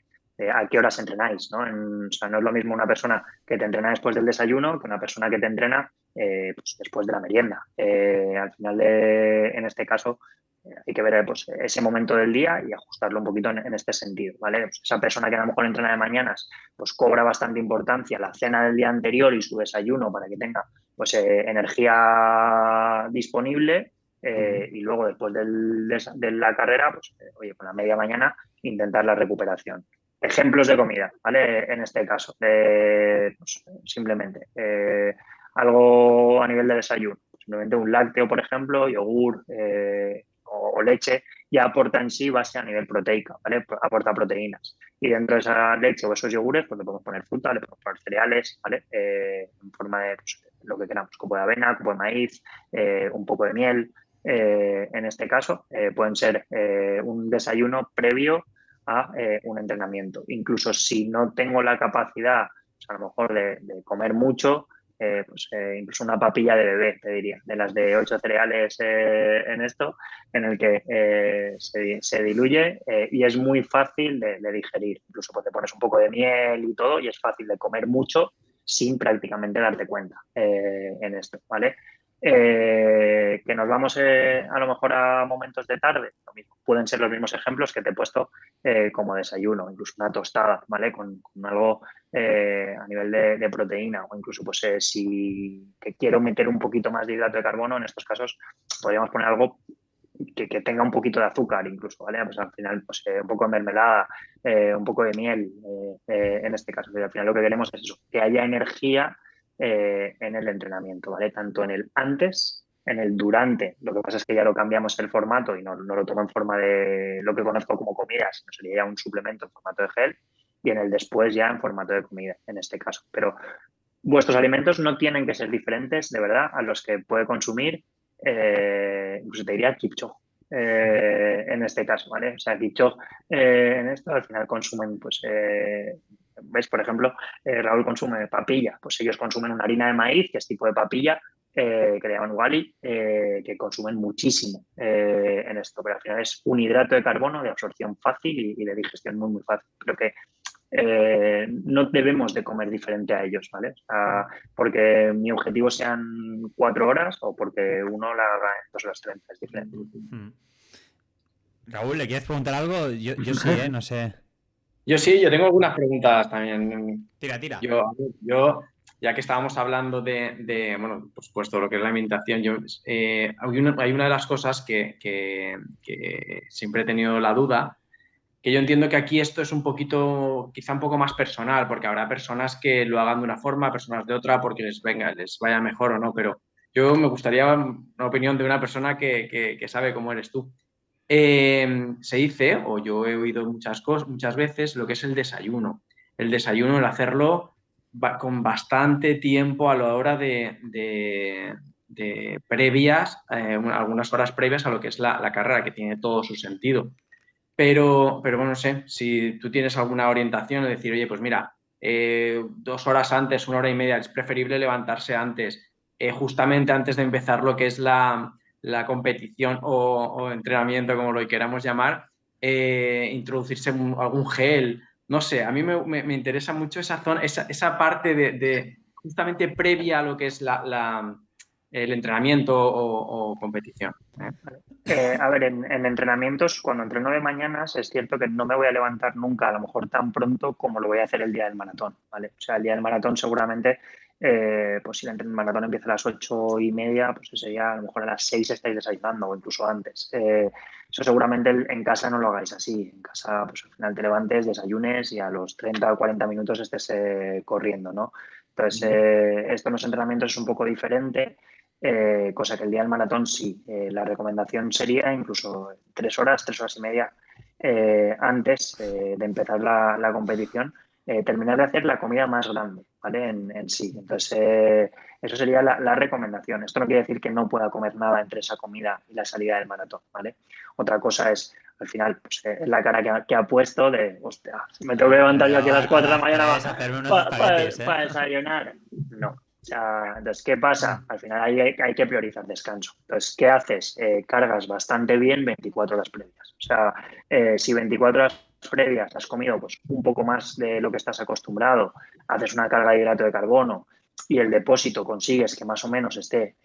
[SPEAKER 3] a qué horas entrenáis, ¿no? O sea, no es lo mismo una persona que te entrena después del desayuno que una persona que te entrena pues después de la merienda. Al final, en este caso, hay que ver pues, ese momento del día y ajustarlo un poquito en este sentido, ¿vale? Pues esa persona que a lo mejor entrena de mañanas, pues cobra bastante importancia la cena del día anterior y su desayuno para que tenga pues energía disponible. Y luego después de la carrera, pues oye, con la media mañana intentar la recuperación. Ejemplos de comida, ¿vale? En este caso, pues, simplemente algo a nivel de desayuno, simplemente un lácteo, por ejemplo, yogur o leche, ya aporta en sí base a nivel proteica, ¿vale? Aporta proteínas. Y dentro de esa leche o esos yogures, pues le podemos poner fruta, le podemos poner cereales, ¿vale? En forma de pues, lo que queramos, copo de avena, copo de maíz, un poco de miel. En este caso, pueden ser un desayuno previo a un entrenamiento. Incluso si no tengo la capacidad, pues a lo mejor de comer mucho, pues incluso una papilla de bebé, te diría, de las de 8 cereales en esto, en el que se diluye y es muy fácil de digerir. Incluso pues, te pones un poco de miel y todo y es fácil de comer mucho sin prácticamente darte cuenta en esto, ¿vale? Que nos vamos a lo mejor a momentos de tarde, lo mismo. Pueden ser los mismos ejemplos que te he puesto como desayuno, incluso una tostada, ¿vale? Con algo a nivel de proteína o incluso pues si quiero meter un poquito más de hidrato de carbono, en estos casos podríamos poner algo que tenga un poquito de azúcar incluso, ¿vale? Pues al final pues, un poco de mermelada, un poco de miel en este caso, pero al final lo que queremos es eso, que haya energía en el entrenamiento, ¿vale? Tanto en el antes, en el durante. Lo que pasa es que ya lo cambiamos el formato y no lo tomo en forma de lo que conozco como comida, sino sería ya un suplemento en formato de gel y en el después ya en formato de comida, en este caso. Pero vuestros alimentos no tienen que ser diferentes, de verdad, a los que puede consumir, incluso te diría Kipchoge. En este caso, ¿vale? O sea, Kipchoge en esto al final consumen, pues, ¿ves? Por ejemplo, Raúl consume papilla, pues ellos consumen una harina de maíz, que es tipo de papilla, que le llaman Wally, que consumen muchísimo en esto, pero al final es un hidrato de carbono de absorción fácil y de digestión muy, muy fácil. Creo que no debemos de comer diferente a ellos, ¿vale? O sea, porque mi objetivo sean 4 horas o porque uno la haga en 2 horas 30, es diferente.
[SPEAKER 1] Raúl, ¿le quieres preguntar algo? Yo sí, no sé.
[SPEAKER 2] Yo sí, yo tengo algunas preguntas también.
[SPEAKER 1] Tira, tira.
[SPEAKER 2] Yo ya que estábamos hablando bueno, por supuesto, lo que es la alimentación, hay una de las cosas que siempre he tenido la duda, que yo entiendo que aquí esto es un poquito, quizá un poco más personal, porque habrá personas que lo hagan de una forma, personas de otra, porque les vaya mejor o no, pero yo me gustaría una opinión de una persona que sabe cómo eres tú. Se dice, o yo he oído muchas veces, lo que es el desayuno. El desayuno, el hacerlo con bastante tiempo a la hora de previas, algunas horas previas a lo que es la carrera, que tiene todo su sentido. Pero bueno, no sé, si tú tienes alguna orientación, es decir, oye, pues mira, 2 horas antes, 1 hora y media, es preferible levantarse antes, justamente antes de empezar lo que es la competición o entrenamiento, como lo queramos llamar, introducirse algún gel, no sé, a mí me interesa mucho esa zona, esa parte de justamente previa a lo que es el entrenamiento o competición.
[SPEAKER 3] A ver, en entrenamientos, cuando entreno de mañanas, es cierto que no me voy a levantar nunca, a lo mejor tan pronto como lo voy a hacer el día del maratón, ¿vale? O sea, el día del maratón seguramente, pues si el maratón empieza a las 8:30, pues sería a lo mejor a las 6 estáis desayunando o incluso antes. Eso seguramente en casa no lo hagáis así. En casa, pues al final te levantes, desayunes y a los 30 o 40 minutos estés corriendo, ¿no? Entonces, esto en los entrenamientos es un poco diferente. Cosa que el día del maratón sí. La recomendación sería incluso 3 horas y media antes de empezar la competición, terminar de hacer la comida más grande, ¿vale? En sí. Entonces, eso sería la recomendación. Esto no quiere decir que no pueda comer nada entre esa comida y la salida del maratón, ¿vale? Otra cosa es, al final, pues, la cara que ha puesto de, hostia, me tengo que levantar yo aquí a las 4 de la mañana
[SPEAKER 1] hacerme unos espaguetis,
[SPEAKER 3] para desayunar. No. O sea, entonces, ¿qué pasa? Al final hay que priorizar descanso. Entonces, ¿qué haces? Cargas bastante bien 24 horas previas. O sea, si 24 horas previas has comido pues, un poco más de lo que estás acostumbrado, haces una carga de hidrato de carbono y el depósito consigues que más o menos esté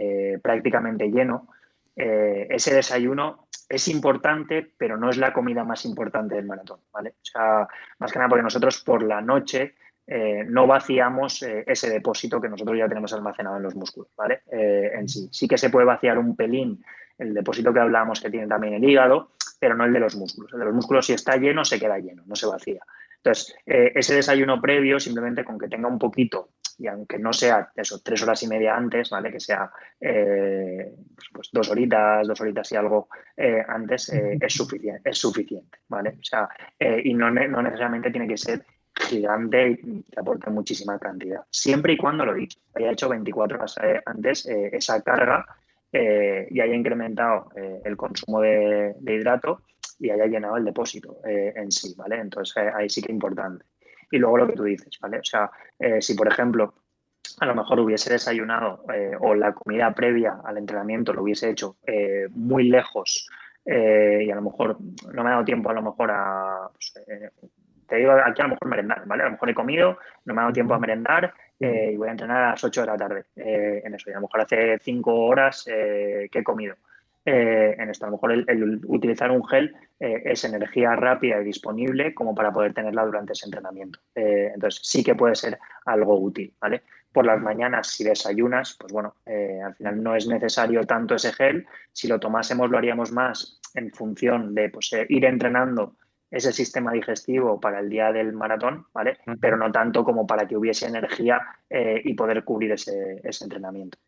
[SPEAKER 3] prácticamente lleno, ese desayuno es importante, pero no es la comida más importante del maratón, ¿vale? O sea, más que nada porque nosotros por la noche no vaciamos ese depósito que nosotros ya tenemos almacenado en los músculos, ¿vale? En sí. Sí que se puede vaciar un pelín el depósito que hablábamos que tiene también el hígado, pero no el de los músculos. El de los músculos, si está lleno, se queda lleno, no se vacía. Entonces, ese desayuno previo, simplemente con que tenga un poquito, y aunque no sea eso, 3 horas y media antes, ¿vale? Que sea pues 2 horitas y algo antes, es suficiente, ¿vale? O sea, y no necesariamente tiene que ser gigante y que aporte muchísima cantidad. Siempre y cuando lo dicho, haya hecho 24 horas antes esa carga y haya incrementado el consumo de hidrato y haya llenado el depósito en sí, ¿vale? Entonces ahí sí que es importante. Y luego lo que tú dices, ¿vale? O sea, si por ejemplo a lo mejor hubiese desayunado o la comida previa al entrenamiento lo hubiese hecho muy lejos y a lo mejor no me ha dado tiempo a lo mejor a pues, te digo aquí a lo mejor merendar, ¿vale? A lo mejor he comido, no me ha dado tiempo a merendar y voy a entrenar a las 8 de la tarde en eso. Y a lo mejor hace 5 horas que he comido en esto. A lo mejor el utilizar un gel es energía rápida y disponible como para poder tenerla durante ese entrenamiento. Entonces sí que puede ser algo útil, ¿vale? Por las mañanas, si desayunas, pues bueno, al final no es necesario tanto ese gel. Si lo tomásemos, lo haríamos más en función de pues, ir entrenando ese sistema digestivo para el día del maratón, ¿vale? Pero no tanto como para que hubiese energía y poder cubrir ese entrenamiento.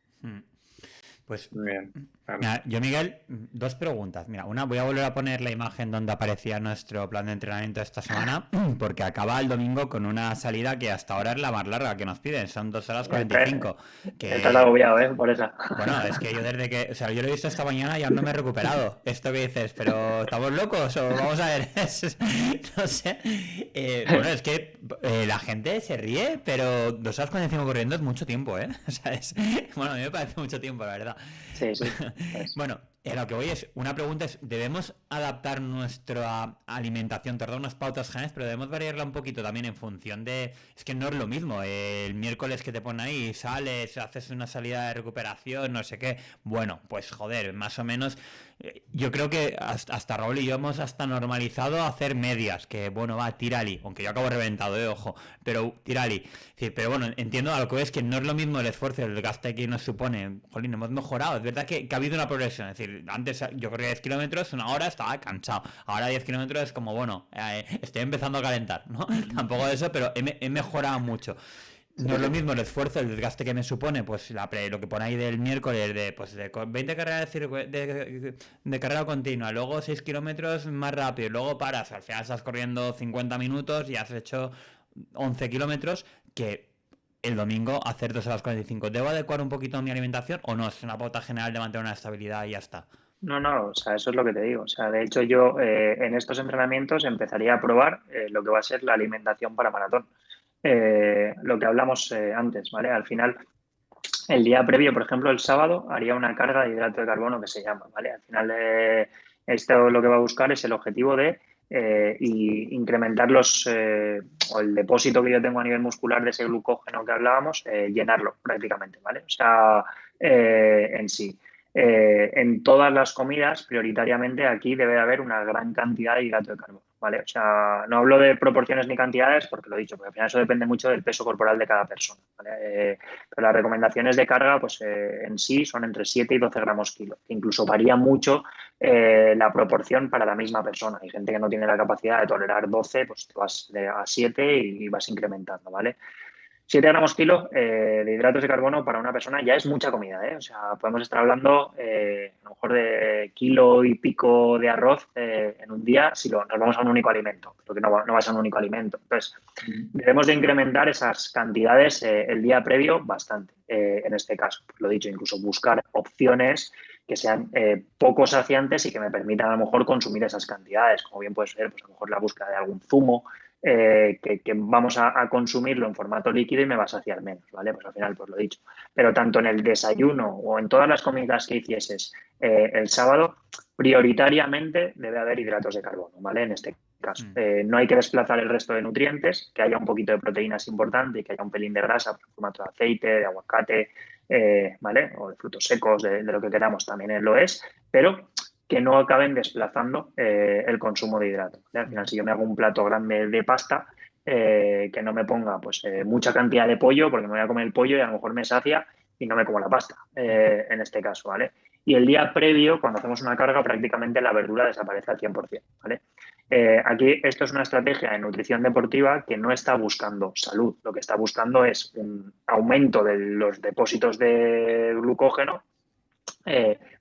[SPEAKER 1] Pues
[SPEAKER 2] muy bien. Claro.
[SPEAKER 1] Mira, yo, Miguel, 2 preguntas. Mira, una, voy a volver a poner la imagen donde aparecía nuestro plan de entrenamiento esta semana, porque acaba el domingo con una salida que hasta ahora es la más larga que nos piden, son 2 horas 45.
[SPEAKER 3] Estás agobiado, por esa.
[SPEAKER 1] Bueno, es que yo desde que, o sea, yo lo he visto esta mañana y aún no me he recuperado. Esto que dices, pero ¿estamos locos o vamos a ver? No sé. Bueno, es que la gente se ríe, pero 2 horas 45 corriendo es mucho tiempo, ¿eh? O sea, bueno, a mí me parece mucho tiempo, la verdad.
[SPEAKER 3] Sí.
[SPEAKER 1] Bueno, lo que voy es, una pregunta es, ¿debemos adaptar nuestra alimentación, tardar unas pautas generales, pero debemos variarla un poquito también en función de, es que no es lo mismo, el miércoles que te ponen ahí, sales, haces una salida de recuperación, no sé qué, bueno, pues joder, más o menos, yo creo que hasta Raúl y yo hemos hasta normalizado hacer medias, que bueno, va, tírali, aunque yo acabo reventado, ojo, pero tírali, pero bueno, entiendo a lo que es que no es lo mismo el esfuerzo, el desgaste que nos supone, jolín, hemos mejorado, es verdad que ha habido una progresión, es decir, antes yo corría 10 kilómetros, una hora estaba cansado, ahora 10 kilómetros es como, bueno, estoy empezando a calentar, ¿no? Tampoco de eso, pero he mejorado mucho. No es lo mismo el esfuerzo, el desgaste que me supone, pues lo que pone ahí del miércoles, de 20 carreras de carrera continua, luego 6 kilómetros más rápido, luego paras, al final estás corriendo 50 minutos y has hecho 11 kilómetros, que el domingo hacer 2 horas 45. ¿Debo adecuar un poquito mi alimentación o no? Es una pauta general de mantener una estabilidad y ya está.
[SPEAKER 3] No, no, o sea, eso es lo que te digo. O sea, de hecho yo en estos entrenamientos empezaría a probar lo que va a ser la alimentación para maratón. Lo que hablamos antes, ¿vale? Al final, el día previo, por ejemplo, el sábado, haría una carga de hidrato de carbono que se llama, ¿vale? Al final, esto lo que va a buscar es el objetivo de incrementar o el depósito que yo tengo a nivel muscular de ese glucógeno que hablábamos, llenarlo prácticamente, ¿vale? O sea, en sí. En todas las comidas, prioritariamente, aquí debe de haber una gran cantidad de hidrato de carbono, ¿vale? O sea, no hablo de proporciones ni cantidades, porque lo he dicho, porque al final eso depende mucho del peso corporal de cada persona, ¿vale? Pero las recomendaciones de carga, pues en sí son entre 7 y 12 gramos kilo, que incluso varía mucho la proporción para la misma persona. Hay gente que no tiene la capacidad de tolerar 12, pues te vas a 7 y vas incrementando, ¿vale? 7 gramos kilo de hidratos de carbono para una persona ya es mucha comida, ¿eh? O sea, podemos estar hablando a lo mejor de kilo y pico de arroz en un día si nos vamos a un único alimento, pero que no va a ser un único alimento. Entonces, debemos de incrementar esas cantidades el día previo bastante, en este caso. Pues lo dicho, incluso buscar opciones que sean poco saciantes y que me permitan a lo mejor consumir esas cantidades, como bien puede ser, pues a lo mejor la búsqueda de algún zumo, que vamos a consumirlo en formato líquido y me va a saciar menos, ¿vale? Pues al final, pues lo dicho. Pero tanto en el desayuno o en todas las comidas que hicieses el sábado, prioritariamente debe haber hidratos de carbono, ¿vale? En este caso. No hay que desplazar el resto de nutrientes, que haya un poquito de proteínas importante y que haya un pelín de grasa, por formato de aceite, de aguacate, ¿vale? O de frutos secos, de lo que queramos, también lo es, pero que no acaben desplazando el consumo de hidratos, ¿vale? Al final, si yo me hago un plato grande de pasta, que no me ponga pues mucha cantidad de pollo, porque me voy a comer el pollo y a lo mejor me sacia y no me como la pasta, en este caso, ¿vale? Y el día previo, cuando hacemos una carga, prácticamente la verdura desaparece al 100%, ¿vale? Aquí esto es una estrategia de nutrición deportiva que no está buscando salud, lo que está buscando es un aumento de los depósitos de glucógeno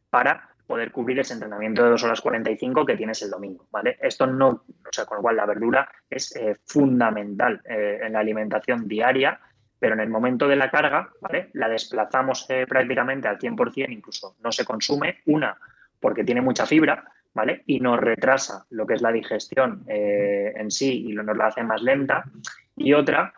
[SPEAKER 3] para poder cubrir ese entrenamiento de 2 horas 45 que tienes el domingo, ¿vale? Esto no, o sea, con lo cual la verdura es fundamental en la alimentación diaria, pero en el momento de la carga, ¿vale? La desplazamos prácticamente al 100%, incluso no se consume, porque tiene mucha fibra, ¿vale? Y nos retrasa lo que es la digestión en sí y nos la hace más lenta, y otra,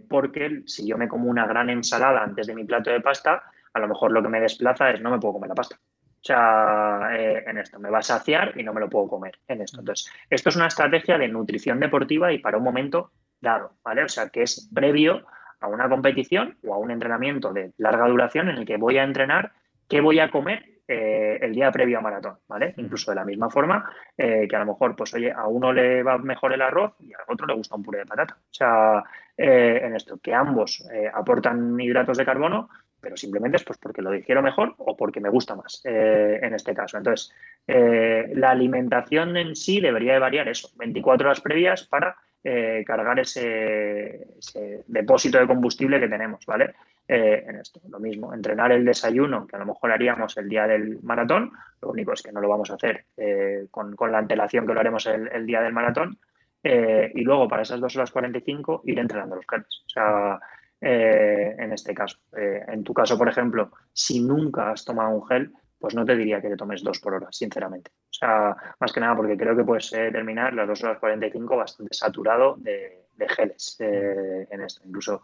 [SPEAKER 3] porque si yo me como una gran ensalada antes de mi plato de pasta, a lo mejor lo que me desplaza es no me puedo comer la pasta. O sea, en esto me va a saciar y no me lo puedo comer en esto. Entonces, esto es una estrategia de nutrición deportiva y para un momento dado, ¿vale? O sea, que es previo a una competición o a un entrenamiento de larga duración en el que voy a entrenar qué voy a comer el día previo a maratón, ¿vale? Incluso de la misma forma que a lo mejor, pues oye, a uno le va mejor el arroz y al otro le gusta un puré de patata. O sea, en esto, que ambos aportan hidratos de carbono, pero simplemente es pues porque lo digiero mejor o porque me gusta más en este caso. Entonces, la alimentación en sí debería de variar eso, 24 horas previas para cargar ese depósito de combustible que tenemos, ¿vale? En esto, lo mismo, entrenar el desayuno, que a lo mejor haríamos el día del maratón, lo único es que no lo vamos a hacer con la antelación que lo haremos el día del maratón, y luego para esas 2 horas 45 ir entrenando los geles. O sea, en este caso. En tu caso, por ejemplo, si nunca has tomado un gel, pues no te diría que te tomes 2 por hora, sinceramente. O sea, más que nada porque creo que puedes terminar las 2 horas 45 bastante saturado de geles en esto. Incluso,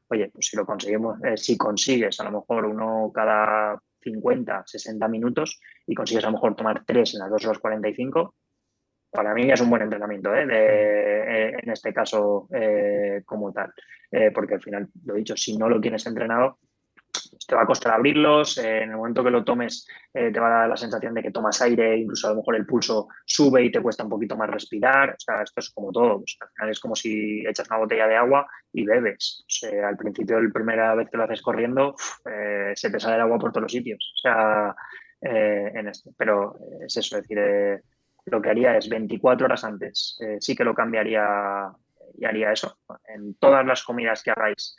[SPEAKER 3] oye, pues si lo conseguimos, si consigues a lo mejor uno cada 50, 60 minutos y consigues a lo mejor tomar 3 en las 2 horas 45, para mí es un buen entrenamiento, en este caso como tal. Porque al final, lo he dicho, si no lo tienes entrenado, pues te va a costar abrirlos. En el momento que lo tomes, te va a dar la sensación de que tomas aire, incluso a lo mejor el pulso sube y te cuesta un poquito más respirar. O sea, esto es como todo. Pues, al final es como si echas una botella de agua y bebes. O sea, al principio, la primera vez que lo haces corriendo, se te sale el agua por todos los sitios. O sea, en esto. Pero es eso, es decir, lo que haría es 24 horas antes, sí que lo cambiaría y haría eso. En todas las comidas que hagáis,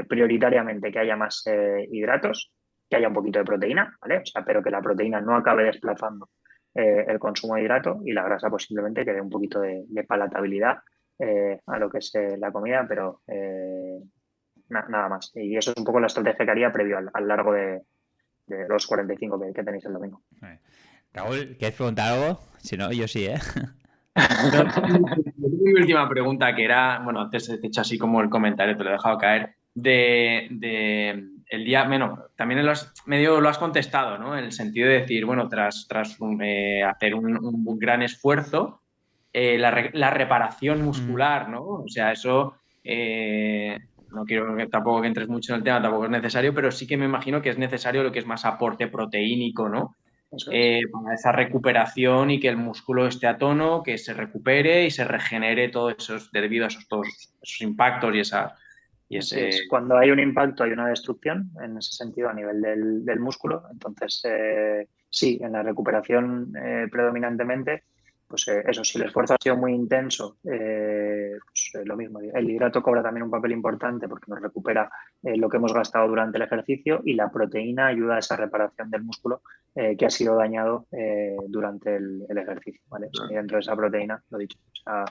[SPEAKER 3] prioritariamente que haya más hidratos, que haya un poquito de proteína, ¿vale? O sea, pero que la proteína no acabe desplazando el consumo de hidrato y la grasa pues simplemente que dé un poquito de palatabilidad a lo que es la comida, pero nada más. Y eso es un poco la estrategia que haría previo al largo de los 45 que tenéis el domingo.
[SPEAKER 1] Raúl, ¿quieres preguntar algo? Si no, yo sí, ¿eh?
[SPEAKER 2] No, mi última pregunta, que era, bueno, antes te he hecho así como el comentario, te lo he dejado caer, de el día, bueno, también medio lo has contestado, ¿no? En el sentido de decir, bueno, tras hacer un gran esfuerzo, la reparación muscular, ¿no? O sea, eso, no quiero tampoco que entres mucho en el tema, tampoco es necesario, pero sí que me imagino que es necesario lo que es más aporte proteínico, ¿no? Para esa recuperación y que el músculo esté a tono, que se recupere y se regenere todo eso debido a todos esos impactos y ese...
[SPEAKER 3] Cuando hay un impacto hay una destrucción en ese sentido a nivel del músculo. Entonces, sí, en la recuperación predominantemente, pues eso, si el esfuerzo ha sido muy intenso, lo mismo. El hidrato cobra también un papel importante porque nos recupera lo que hemos gastado durante el ejercicio y la proteína ayuda a esa reparación del músculo que ha sido dañado durante el ejercicio. ¿Vale? O sea, y dentro de esa proteína, lo dicho, o sea,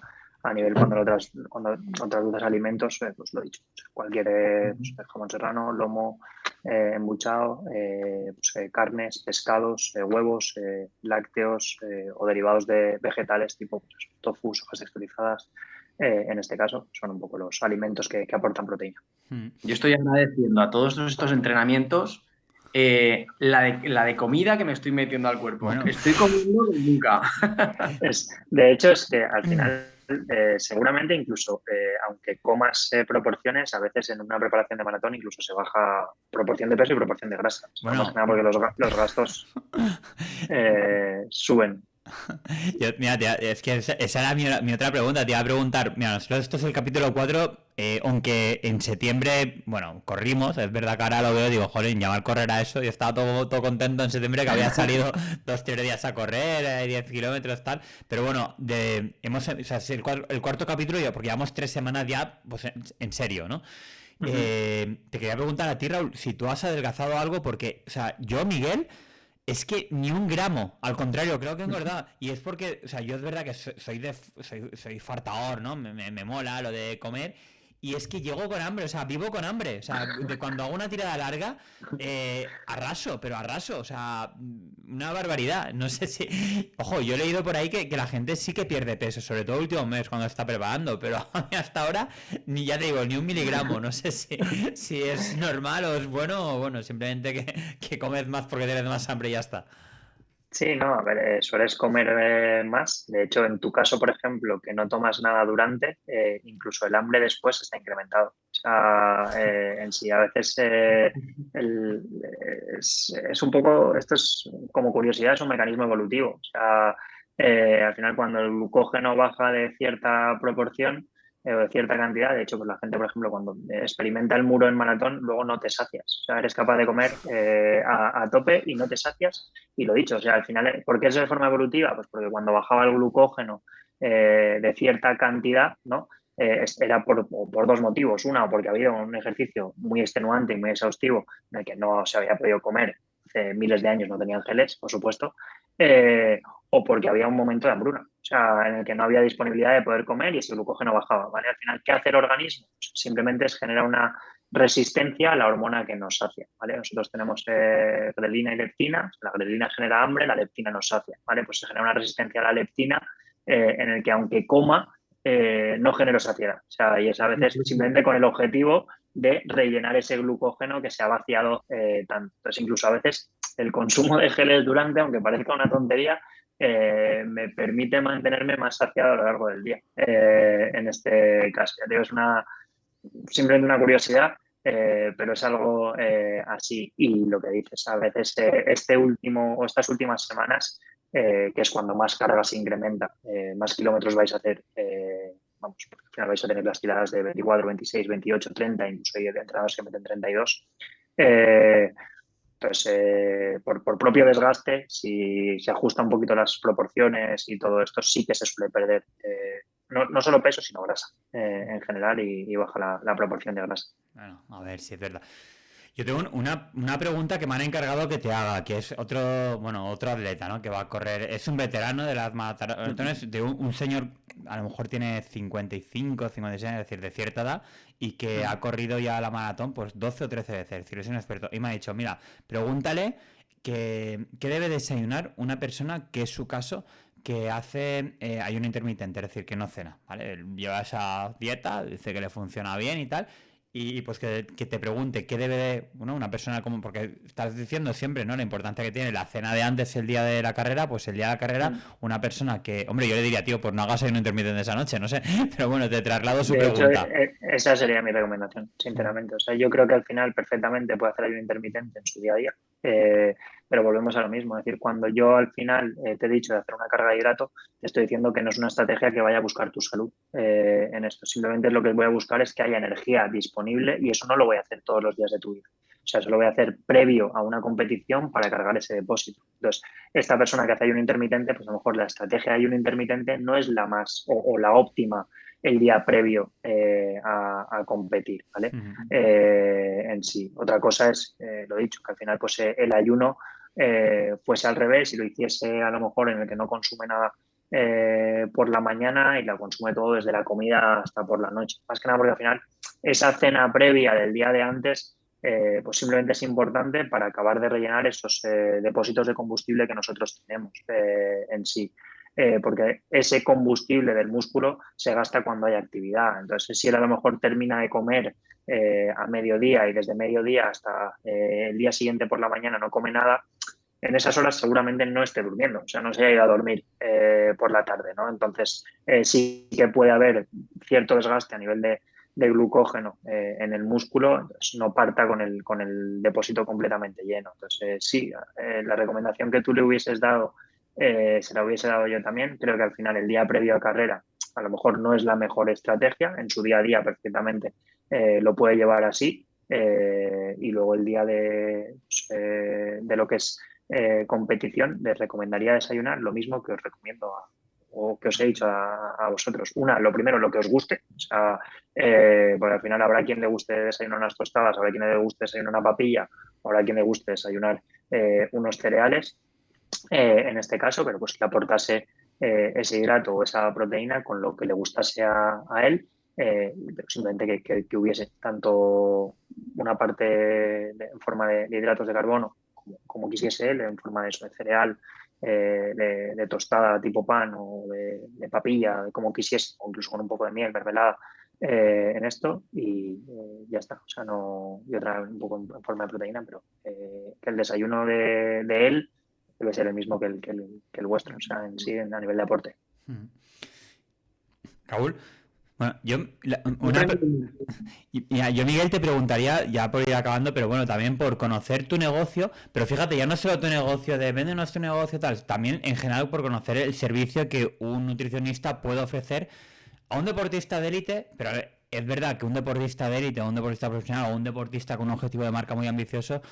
[SPEAKER 3] a nivel cuando traduces alimentos, pues lo he dicho, cualquier jamón serrano, lomo, embuchado, carnes, pescados, huevos, lácteos o derivados de vegetales tipo pues, tofu, hojas texturizadas, en este caso, son un poco los alimentos que aportan proteína.
[SPEAKER 2] Yo estoy agradeciendo a todos estos entrenamientos la de comida que me estoy metiendo al cuerpo.
[SPEAKER 1] Bueno.
[SPEAKER 2] Estoy comiendo como nunca.
[SPEAKER 3] De hecho, es que al final seguramente incluso, aunque comas proporciones, a veces en una preparación de maratón incluso se baja proporción de peso y proporción de grasa. O sea,
[SPEAKER 1] Bueno.
[SPEAKER 3] más que nada porque los gastos suben.
[SPEAKER 1] Mira, tía, es que esa era mi otra pregunta. Te iba a preguntar, mira, nosotros esto es el capítulo 4, aunque en septiembre, bueno, corrimos, es verdad que ahora lo veo, digo, joder, ya mal correr a eso, yo estaba todo contento en septiembre que había salido 2-3 días a correr, 10 kilómetros, tal, pero bueno, o sea, es el cuarto capítulo, porque llevamos 3 semanas ya, pues en serio, ¿no? Te quería preguntar a ti, Raúl, si tú has adelgazado algo, porque, o sea, yo, Miguel, es que ni un gramo, al contrario, creo que he engordado. Y es porque, o sea, yo es verdad que soy fartaor, ¿no? Me mola lo de comer. Y es que llego con hambre, o sea, vivo con hambre. O sea, de cuando hago una tirada larga, arraso. O sea, una barbaridad. No sé si... Ojo, yo he leído por ahí que la gente sí que pierde peso, sobre todo el último mes cuando está preparando. Pero a mí hasta ahora, ya te digo, ni un miligramo. No sé si es normal o es bueno o bueno, simplemente que comes más porque tienes más hambre y ya está.
[SPEAKER 3] Sí, no, a ver, sueles comer más. De hecho, en tu caso, por ejemplo, que no tomas nada durante, incluso el hambre después está incrementado. O sea, en sí, a veces es un poco, esto es como curiosidad, es un mecanismo evolutivo. O sea, al final, cuando el glucógeno baja de cierta proporción, o de cierta cantidad. De hecho, pues la gente, por ejemplo, cuando experimenta el muro en maratón, luego no te sacias. O sea, eres capaz de comer a tope y no te sacias. Y lo dicho, o sea, al final, ¿por qué es de forma evolutiva? Pues porque cuando bajaba el glucógeno de cierta cantidad, ¿no? Era por dos motivos. Una, porque había un ejercicio muy extenuante y muy exhaustivo en el que no se había podido comer. Hace miles de años no tenían geles, por supuesto. O porque había un momento de hambruna, o sea, en el que no había disponibilidad de poder comer y ese glucógeno bajaba, ¿vale? Al final, ¿qué hace el organismo? Pues simplemente es generar una resistencia a la hormona que nos sacia, ¿vale? Nosotros tenemos grelina y leptina, la grelina genera hambre, la leptina nos sacia, ¿vale? Pues se genera una resistencia a la leptina en el que aunque coma, no genero saciedad, o sea, y es a veces simplemente con el objetivo de rellenar ese glucógeno que se ha vaciado tanto. Entonces, incluso a veces el consumo de geles durante, aunque parezca una tontería, me permite mantenerme más saciado a lo largo del día. En este caso, ya digo, es simplemente una curiosidad, pero es algo así. Y lo que dices, a veces este último o estas últimas semanas, que es cuando más carga se incrementa, más kilómetros vais a hacer, vamos, porque al final vais a tener las tiradas de 24, 26, 28, 30, incluso hay entrenadores que meten 32. Entonces, por propio desgaste, si se ajusta un poquito las proporciones y todo esto, sí que se suele perder no solo peso, sino grasa en general y baja la proporción de grasa.
[SPEAKER 1] Bueno, a ver si es verdad. Yo tengo una pregunta que me han encargado que te haga, que es otro atleta, ¿no? Que va a correr, es un veterano de las maratones, de un señor, a lo mejor tiene 55, 56 años, es decir, de cierta edad, y que ha corrido ya la maratón pues 12 o 13 veces, es decir, es un experto. Y me ha dicho, mira, pregúntale qué debe desayunar una persona, que es su caso, que hace ayuno intermitente, es decir, que no cena, ¿vale? Él lleva esa dieta, dice que le funciona bien y tal, y pues que te pregunte qué debe de, bueno, una persona como, porque estás diciendo siempre, ¿no? La importancia que tiene la cena de antes, el día de la carrera, pues el día de la carrera, una persona que, hombre, yo le diría, tío, pues no hagas ayuno intermitente esa noche, no sé, pero bueno, te traslado su
[SPEAKER 3] De hecho,
[SPEAKER 1] pregunta.
[SPEAKER 3] esa sería mi recomendación, sinceramente. O sea, yo creo que al final perfectamente puede hacer ayuno intermitente en su día a día, pero volvemos a lo mismo. Es decir, cuando yo al final te he dicho de hacer una carga de hidrato, te estoy diciendo que no es una estrategia que vaya a buscar tu salud en esto. Simplemente lo que voy a buscar es que haya energía disponible y eso no lo voy a hacer todos los días de tu vida. O sea, eso lo voy a hacer previo a una competición para cargar ese depósito. Entonces, esta persona que hace ayuno intermitente, pues a lo mejor la estrategia de ayuno intermitente no es la más o la óptima el día previo a competir, ¿vale? En sí. Otra cosa es, lo dicho, que al final pues el ayuno fuese al revés y lo hiciese a lo mejor en el que no consume nada por la mañana y la consume todo desde la comida hasta por la noche. Más que nada porque al final esa cena previa del día de antes pues simplemente es importante para acabar de rellenar esos depósitos de combustible que nosotros tenemos en sí. Porque ese combustible del músculo se gasta cuando hay actividad. Entonces, si él a lo mejor termina de comer a mediodía y desde mediodía hasta el día siguiente por la mañana no come nada, en esas horas seguramente no esté durmiendo, o sea, no se haya ido a dormir por la tarde, ¿no? Entonces, sí que puede haber cierto desgaste a nivel de glucógeno en el músculo, entonces no parta con el depósito completamente lleno. Entonces, sí, la recomendación que tú le hubieses dado se la hubiese dado yo también. Creo que al final el día previo a carrera a lo mejor no es la mejor estrategia, en su día a día perfectamente lo puede llevar así y luego el día de lo que es competición les recomendaría desayunar lo mismo que os recomiendo o que os he dicho a vosotros. Lo primero, lo que os guste. O sea, porque al final habrá quien le guste desayunar unas tostadas, habrá quien le guste desayunar una papilla, habrá quien le guste desayunar unos cereales, en este caso, pero pues que aportase ese hidrato o esa proteína con lo que le gustase a él, pero simplemente que hubiese tanto una parte en forma de hidratos de carbono como quisiese él, en forma de, eso, de cereal, de tostada tipo pan o de papilla, como quisiese, o incluso con un poco de miel, mermelada, en esto y ya está. O sea, no, y otra un poco en forma de proteína, pero que el desayuno de él debe ser el mismo que el vuestro, o sea, en sí, a nivel de aporte.
[SPEAKER 1] Raúl, bueno,
[SPEAKER 2] Depende.
[SPEAKER 1] mira, yo, Miguel, te preguntaría, ya por ir acabando, pero bueno, también por conocer tu negocio, pero fíjate, ya no solo tu negocio de vende nuestro negocio tal, también en general por conocer el servicio que un nutricionista puede ofrecer a un deportista de élite, pero a ver, es verdad que un deportista de élite o un deportista profesional o un deportista con un objetivo de marca muy ambicioso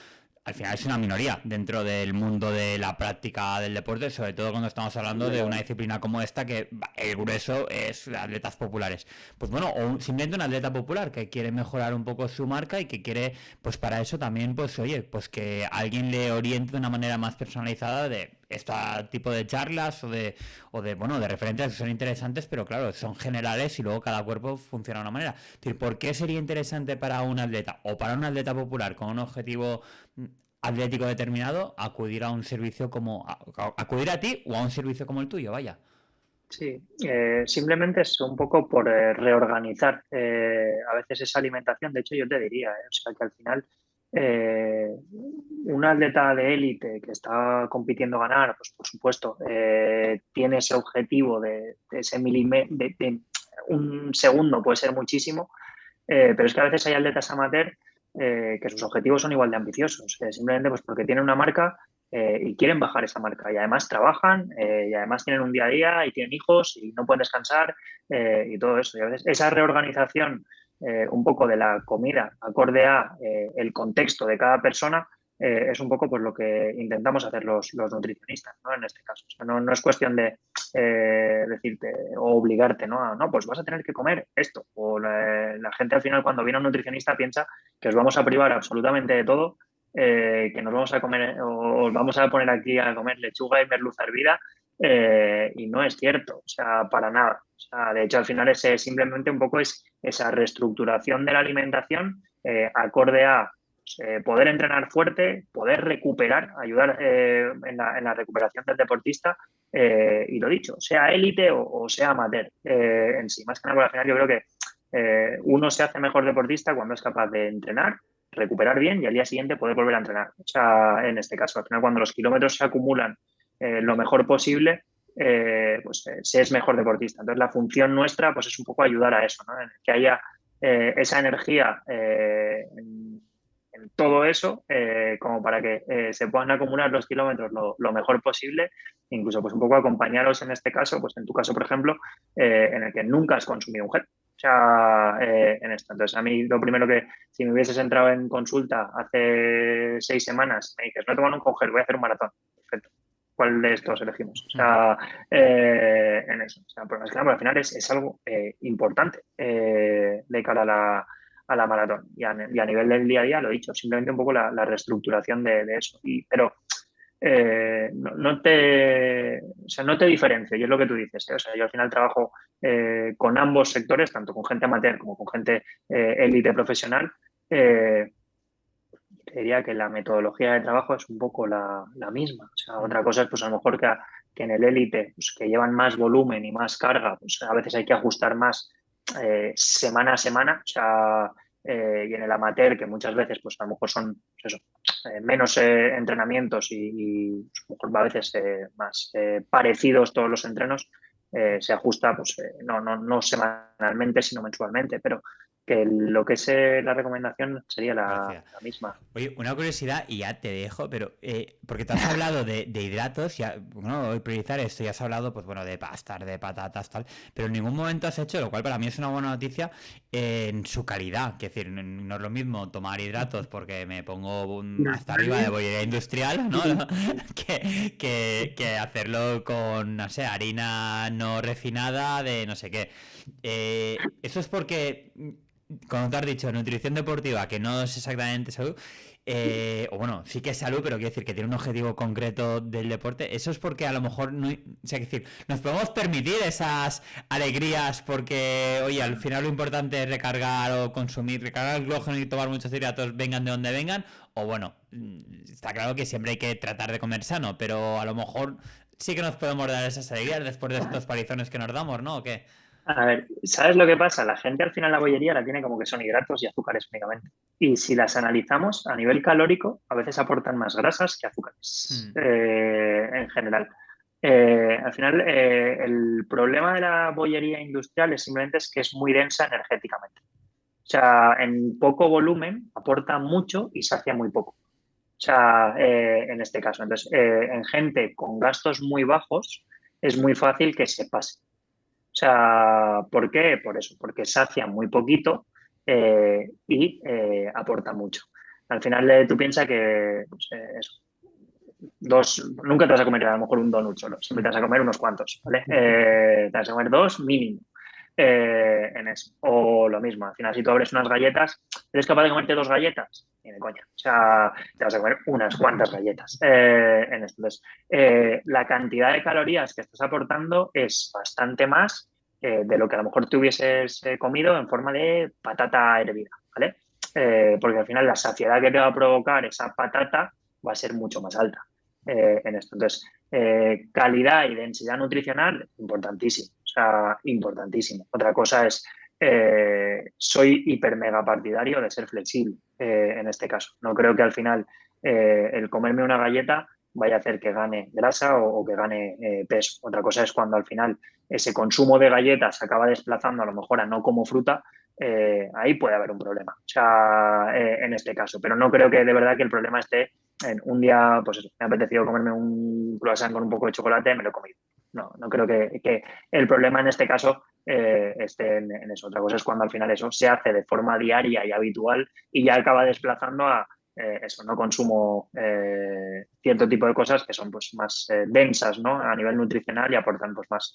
[SPEAKER 1] al final es una minoría dentro del mundo de la práctica del deporte, sobre todo cuando estamos hablando de una disciplina como esta, que el grueso es atletas populares. Pues bueno, o simplemente un atleta popular que quiere mejorar un poco su marca y que quiere, pues para eso también, pues oye, pues que alguien le oriente de una manera más personalizada de este tipo de charlas bueno, de referencias que son interesantes, pero claro, son generales y luego cada cuerpo funciona de una manera. Es decir, ¿por qué sería interesante para un atleta o para un atleta popular con un objetivo atlético determinado acudir a un servicio como acudir a ti o a un servicio como el tuyo, vaya?
[SPEAKER 3] Sí, simplemente es un poco por reorganizar a veces esa alimentación. De hecho, yo te diría, o sea, que al final eh, un atleta de élite que está compitiendo a ganar, pues por supuesto, tiene ese objetivo de ese de un segundo, puede ser muchísimo, pero es que a veces hay atletas amateur que sus objetivos son igual de ambiciosos, simplemente pues porque tienen una marca y quieren bajar esa marca y además trabajan y además tienen un día a día y tienen hijos y no pueden descansar y todo eso. Y a veces esa reorganización un poco de la comida acorde a el contexto de cada persona es un poco pues, lo que intentamos hacer los nutricionistas, ¿no? En este caso. O sea, no es cuestión de decirte o obligarte, ¿no? No, pues vas a tener que comer esto. O la gente al final cuando viene a un nutricionista piensa que os vamos a privar absolutamente de todo, que nos vamos a comer o os vamos a poner aquí a comer lechuga y merluza hervida, y no es cierto, o sea, para nada. O sea, de hecho, al final simplemente un poco es esa reestructuración de la alimentación acorde a poder entrenar fuerte, poder recuperar, ayudar en la recuperación del deportista y lo dicho, sea élite o sea amateur en sí. Más que nada, al final yo creo que uno se hace mejor deportista cuando es capaz de entrenar, recuperar bien y al día siguiente poder volver a entrenar. O sea, en este caso, al final cuando los kilómetros se acumulan lo mejor posible, se es mejor deportista. Entonces la función nuestra pues es un poco ayudar a eso, ¿no? En que haya esa energía en todo eso como para que se puedan acumular los kilómetros lo mejor posible, incluso pues un poco acompañaros en este caso, pues en tu caso por ejemplo, en el que nunca has consumido un gel. O sea, en esto. Entonces, a mí lo primero que, si me hubieses entrado en consulta hace 6 semanas, me dices, no he tomado un congel, voy a hacer un maratón. Perfecto. ¿Cuál de estos elegimos? O sea, en eso. O sea, pero al final es algo importante de cara a la maratón. Y a nivel del día a día, lo he dicho, simplemente un poco la reestructuración de eso. Pero no te diferencio, y es lo que tú dices. O sea, yo al final trabajo con ambos sectores, tanto con gente amateur como con gente élite profesional. Te diría que la metodología de trabajo es un poco la misma. O sea, otra cosa es, pues a lo mejor que en el élite, pues, que llevan más volumen y más carga, pues a veces hay que ajustar más semana a semana. O sea, y en el amateur, que muchas veces, pues a lo mejor son pues eso, menos entrenamientos y pues, a lo mejor a veces más parecidos todos los entrenos, se ajusta, pues no semanalmente, sino mensualmente, pero que lo que es la recomendación sería la misma.
[SPEAKER 1] Oye, una curiosidad, y ya te dejo, pero porque tú has hablado de hidratos, ya, bueno, voy a priorizar esto, ya has hablado, pues bueno, de pastas, de patatas, tal, pero en ningún momento has hecho, lo cual para mí es una buena noticia, en su calidad. Es decir, no es lo mismo tomar hidratos porque me pongo hasta arriba de bollería industrial, ¿no? que hacerlo con, no sé, harina no refinada de no sé qué. Eso es porque cuando te has dicho nutrición deportiva, que no es exactamente salud, o bueno, sí que es salud, pero quiere decir que tiene un objetivo concreto del deporte, eso es porque a lo mejor no, o sea, decir, nos podemos permitir esas alegrías porque, oye, al final lo importante es recargar o consumir, recargar el glúgeno y tomar muchos hidratos, vengan de donde vengan, o bueno, está claro que siempre hay que tratar de comer sano, pero a lo mejor sí que nos podemos dar esas alegrías después de estos palizones que nos damos, ¿no? ¿O qué?
[SPEAKER 3] A ver, ¿sabes lo que pasa? La gente al final la bollería la tiene como que son hidratos y azúcares únicamente. Y si las analizamos a nivel calórico, a veces aportan más grasas que azúcares en general. Al final, el problema de la bollería industrial es que es muy densa energéticamente. O sea, en poco volumen aporta mucho y sacia muy poco. O sea, en este caso. Entonces, en gente con gastos muy bajos es muy fácil que se pase. O sea, ¿por qué? Por eso, porque sacia muy poquito y aporta mucho. Al final tú piensas que pues, nunca te vas a comer a lo mejor un donut solo, siempre te vas a comer unos cuantos, ¿vale? Te vas a comer 2 mínimo en eso. O lo mismo, al final si tú abres unas galletas, ¿eres capaz de comerte 2 galletas? Ni de coña. O sea, te vas a comer unas cuantas galletas en esto. Entonces, la cantidad de calorías que estás aportando es bastante más de lo que a lo mejor te hubieses comido en forma de patata hervida, ¿vale? Porque al final la saciedad que te va a provocar esa patata va a ser mucho más alta en esto. Entonces, calidad y densidad nutricional, importantísimo. O sea, importantísimo. Otra cosa es, soy hiper mega partidario de ser flexible en este caso. No creo que al final el comerme una galleta vaya a hacer que gane grasa o que gane peso. Otra cosa es cuando al final ese consumo de galletas se acaba desplazando a lo mejor a no como fruta, ahí puede haber un problema. O sea, en este caso. Pero no creo que de verdad que el problema esté en un día, pues eso, me ha apetecido comerme un croissant con un poco de chocolate, me lo he comido. No creo que el problema en este caso esté en eso. Otra cosa es cuando al final eso se hace de forma diaria y habitual y ya acaba desplazando a eso, no consumo cierto tipo de cosas que son pues más densas, ¿no? A nivel nutricional y aportan pues más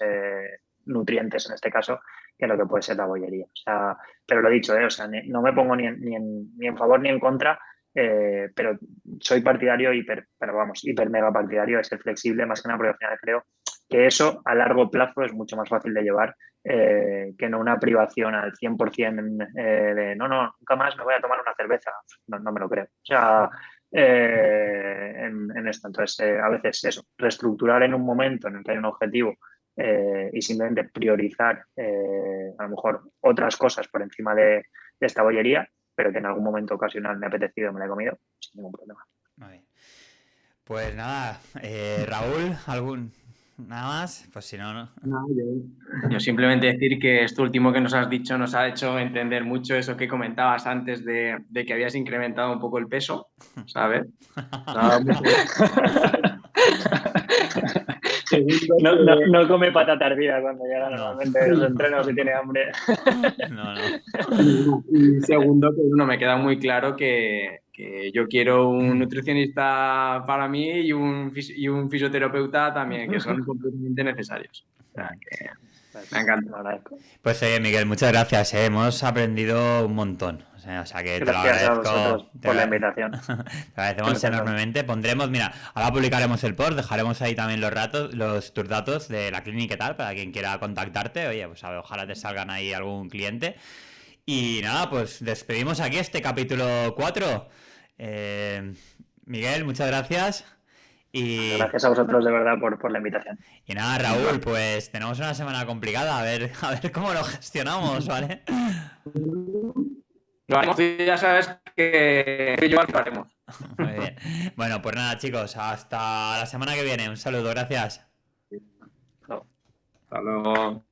[SPEAKER 3] nutrientes en este caso que lo que puede ser la bollería. O sea, pero lo dicho, o sea, no me pongo ni en favor ni en contra, pero soy partidario, pero vamos, hiper mega partidario de ser flexible, más que nada porque al final creo que eso a largo plazo es mucho más fácil de llevar que no una privación al 100% de no, nunca más me voy a tomar una cerveza. No me lo creo. O sea, en esto. Entonces, a veces eso, reestructurar en un momento en el que hay un objetivo y simplemente priorizar a lo mejor otras cosas por encima de esta bollería, pero que en algún momento ocasional me ha apetecido, me la he comido, sin ningún problema.
[SPEAKER 1] Muy bien. Pues nada, Raúl, nada más, pues si no, no.
[SPEAKER 2] No, yo simplemente decir que esto último que nos has dicho nos ha hecho entender mucho eso que comentabas antes de que habías incrementado un poco el peso, ¿sabes?
[SPEAKER 3] No come patata hervida cuando llega normalmente de los entrenos y tiene hambre.
[SPEAKER 1] No.
[SPEAKER 2] Y segundo, que me queda muy claro que yo quiero un nutricionista para mí y un fisioterapeuta también, que son completamente necesarios. O sea, que me encanta.
[SPEAKER 1] Pues Miguel, muchas gracias. Hemos aprendido un montón. O sea que
[SPEAKER 3] gracias
[SPEAKER 1] te lo agradezco.
[SPEAKER 3] A vosotros por la invitación.
[SPEAKER 1] Te agradecemos enormemente. Pondremos, mira, ahora publicaremos el post, dejaremos ahí también tus datos de la clínica y tal, para quien quiera contactarte. Oye, pues ojalá te salgan ahí algún cliente. Y nada, pues despedimos aquí este capítulo 4. Miguel, muchas gracias. Y
[SPEAKER 3] gracias a vosotros de verdad por la invitación.
[SPEAKER 1] Y nada, Raúl, pues tenemos una semana complicada, a ver cómo lo gestionamos, ¿vale?
[SPEAKER 2] Lo haremos, ya sabes que yo lo haremos.
[SPEAKER 1] Muy bien. Bueno, pues nada, chicos, hasta la semana que viene. Un saludo, gracias.
[SPEAKER 2] Hasta luego.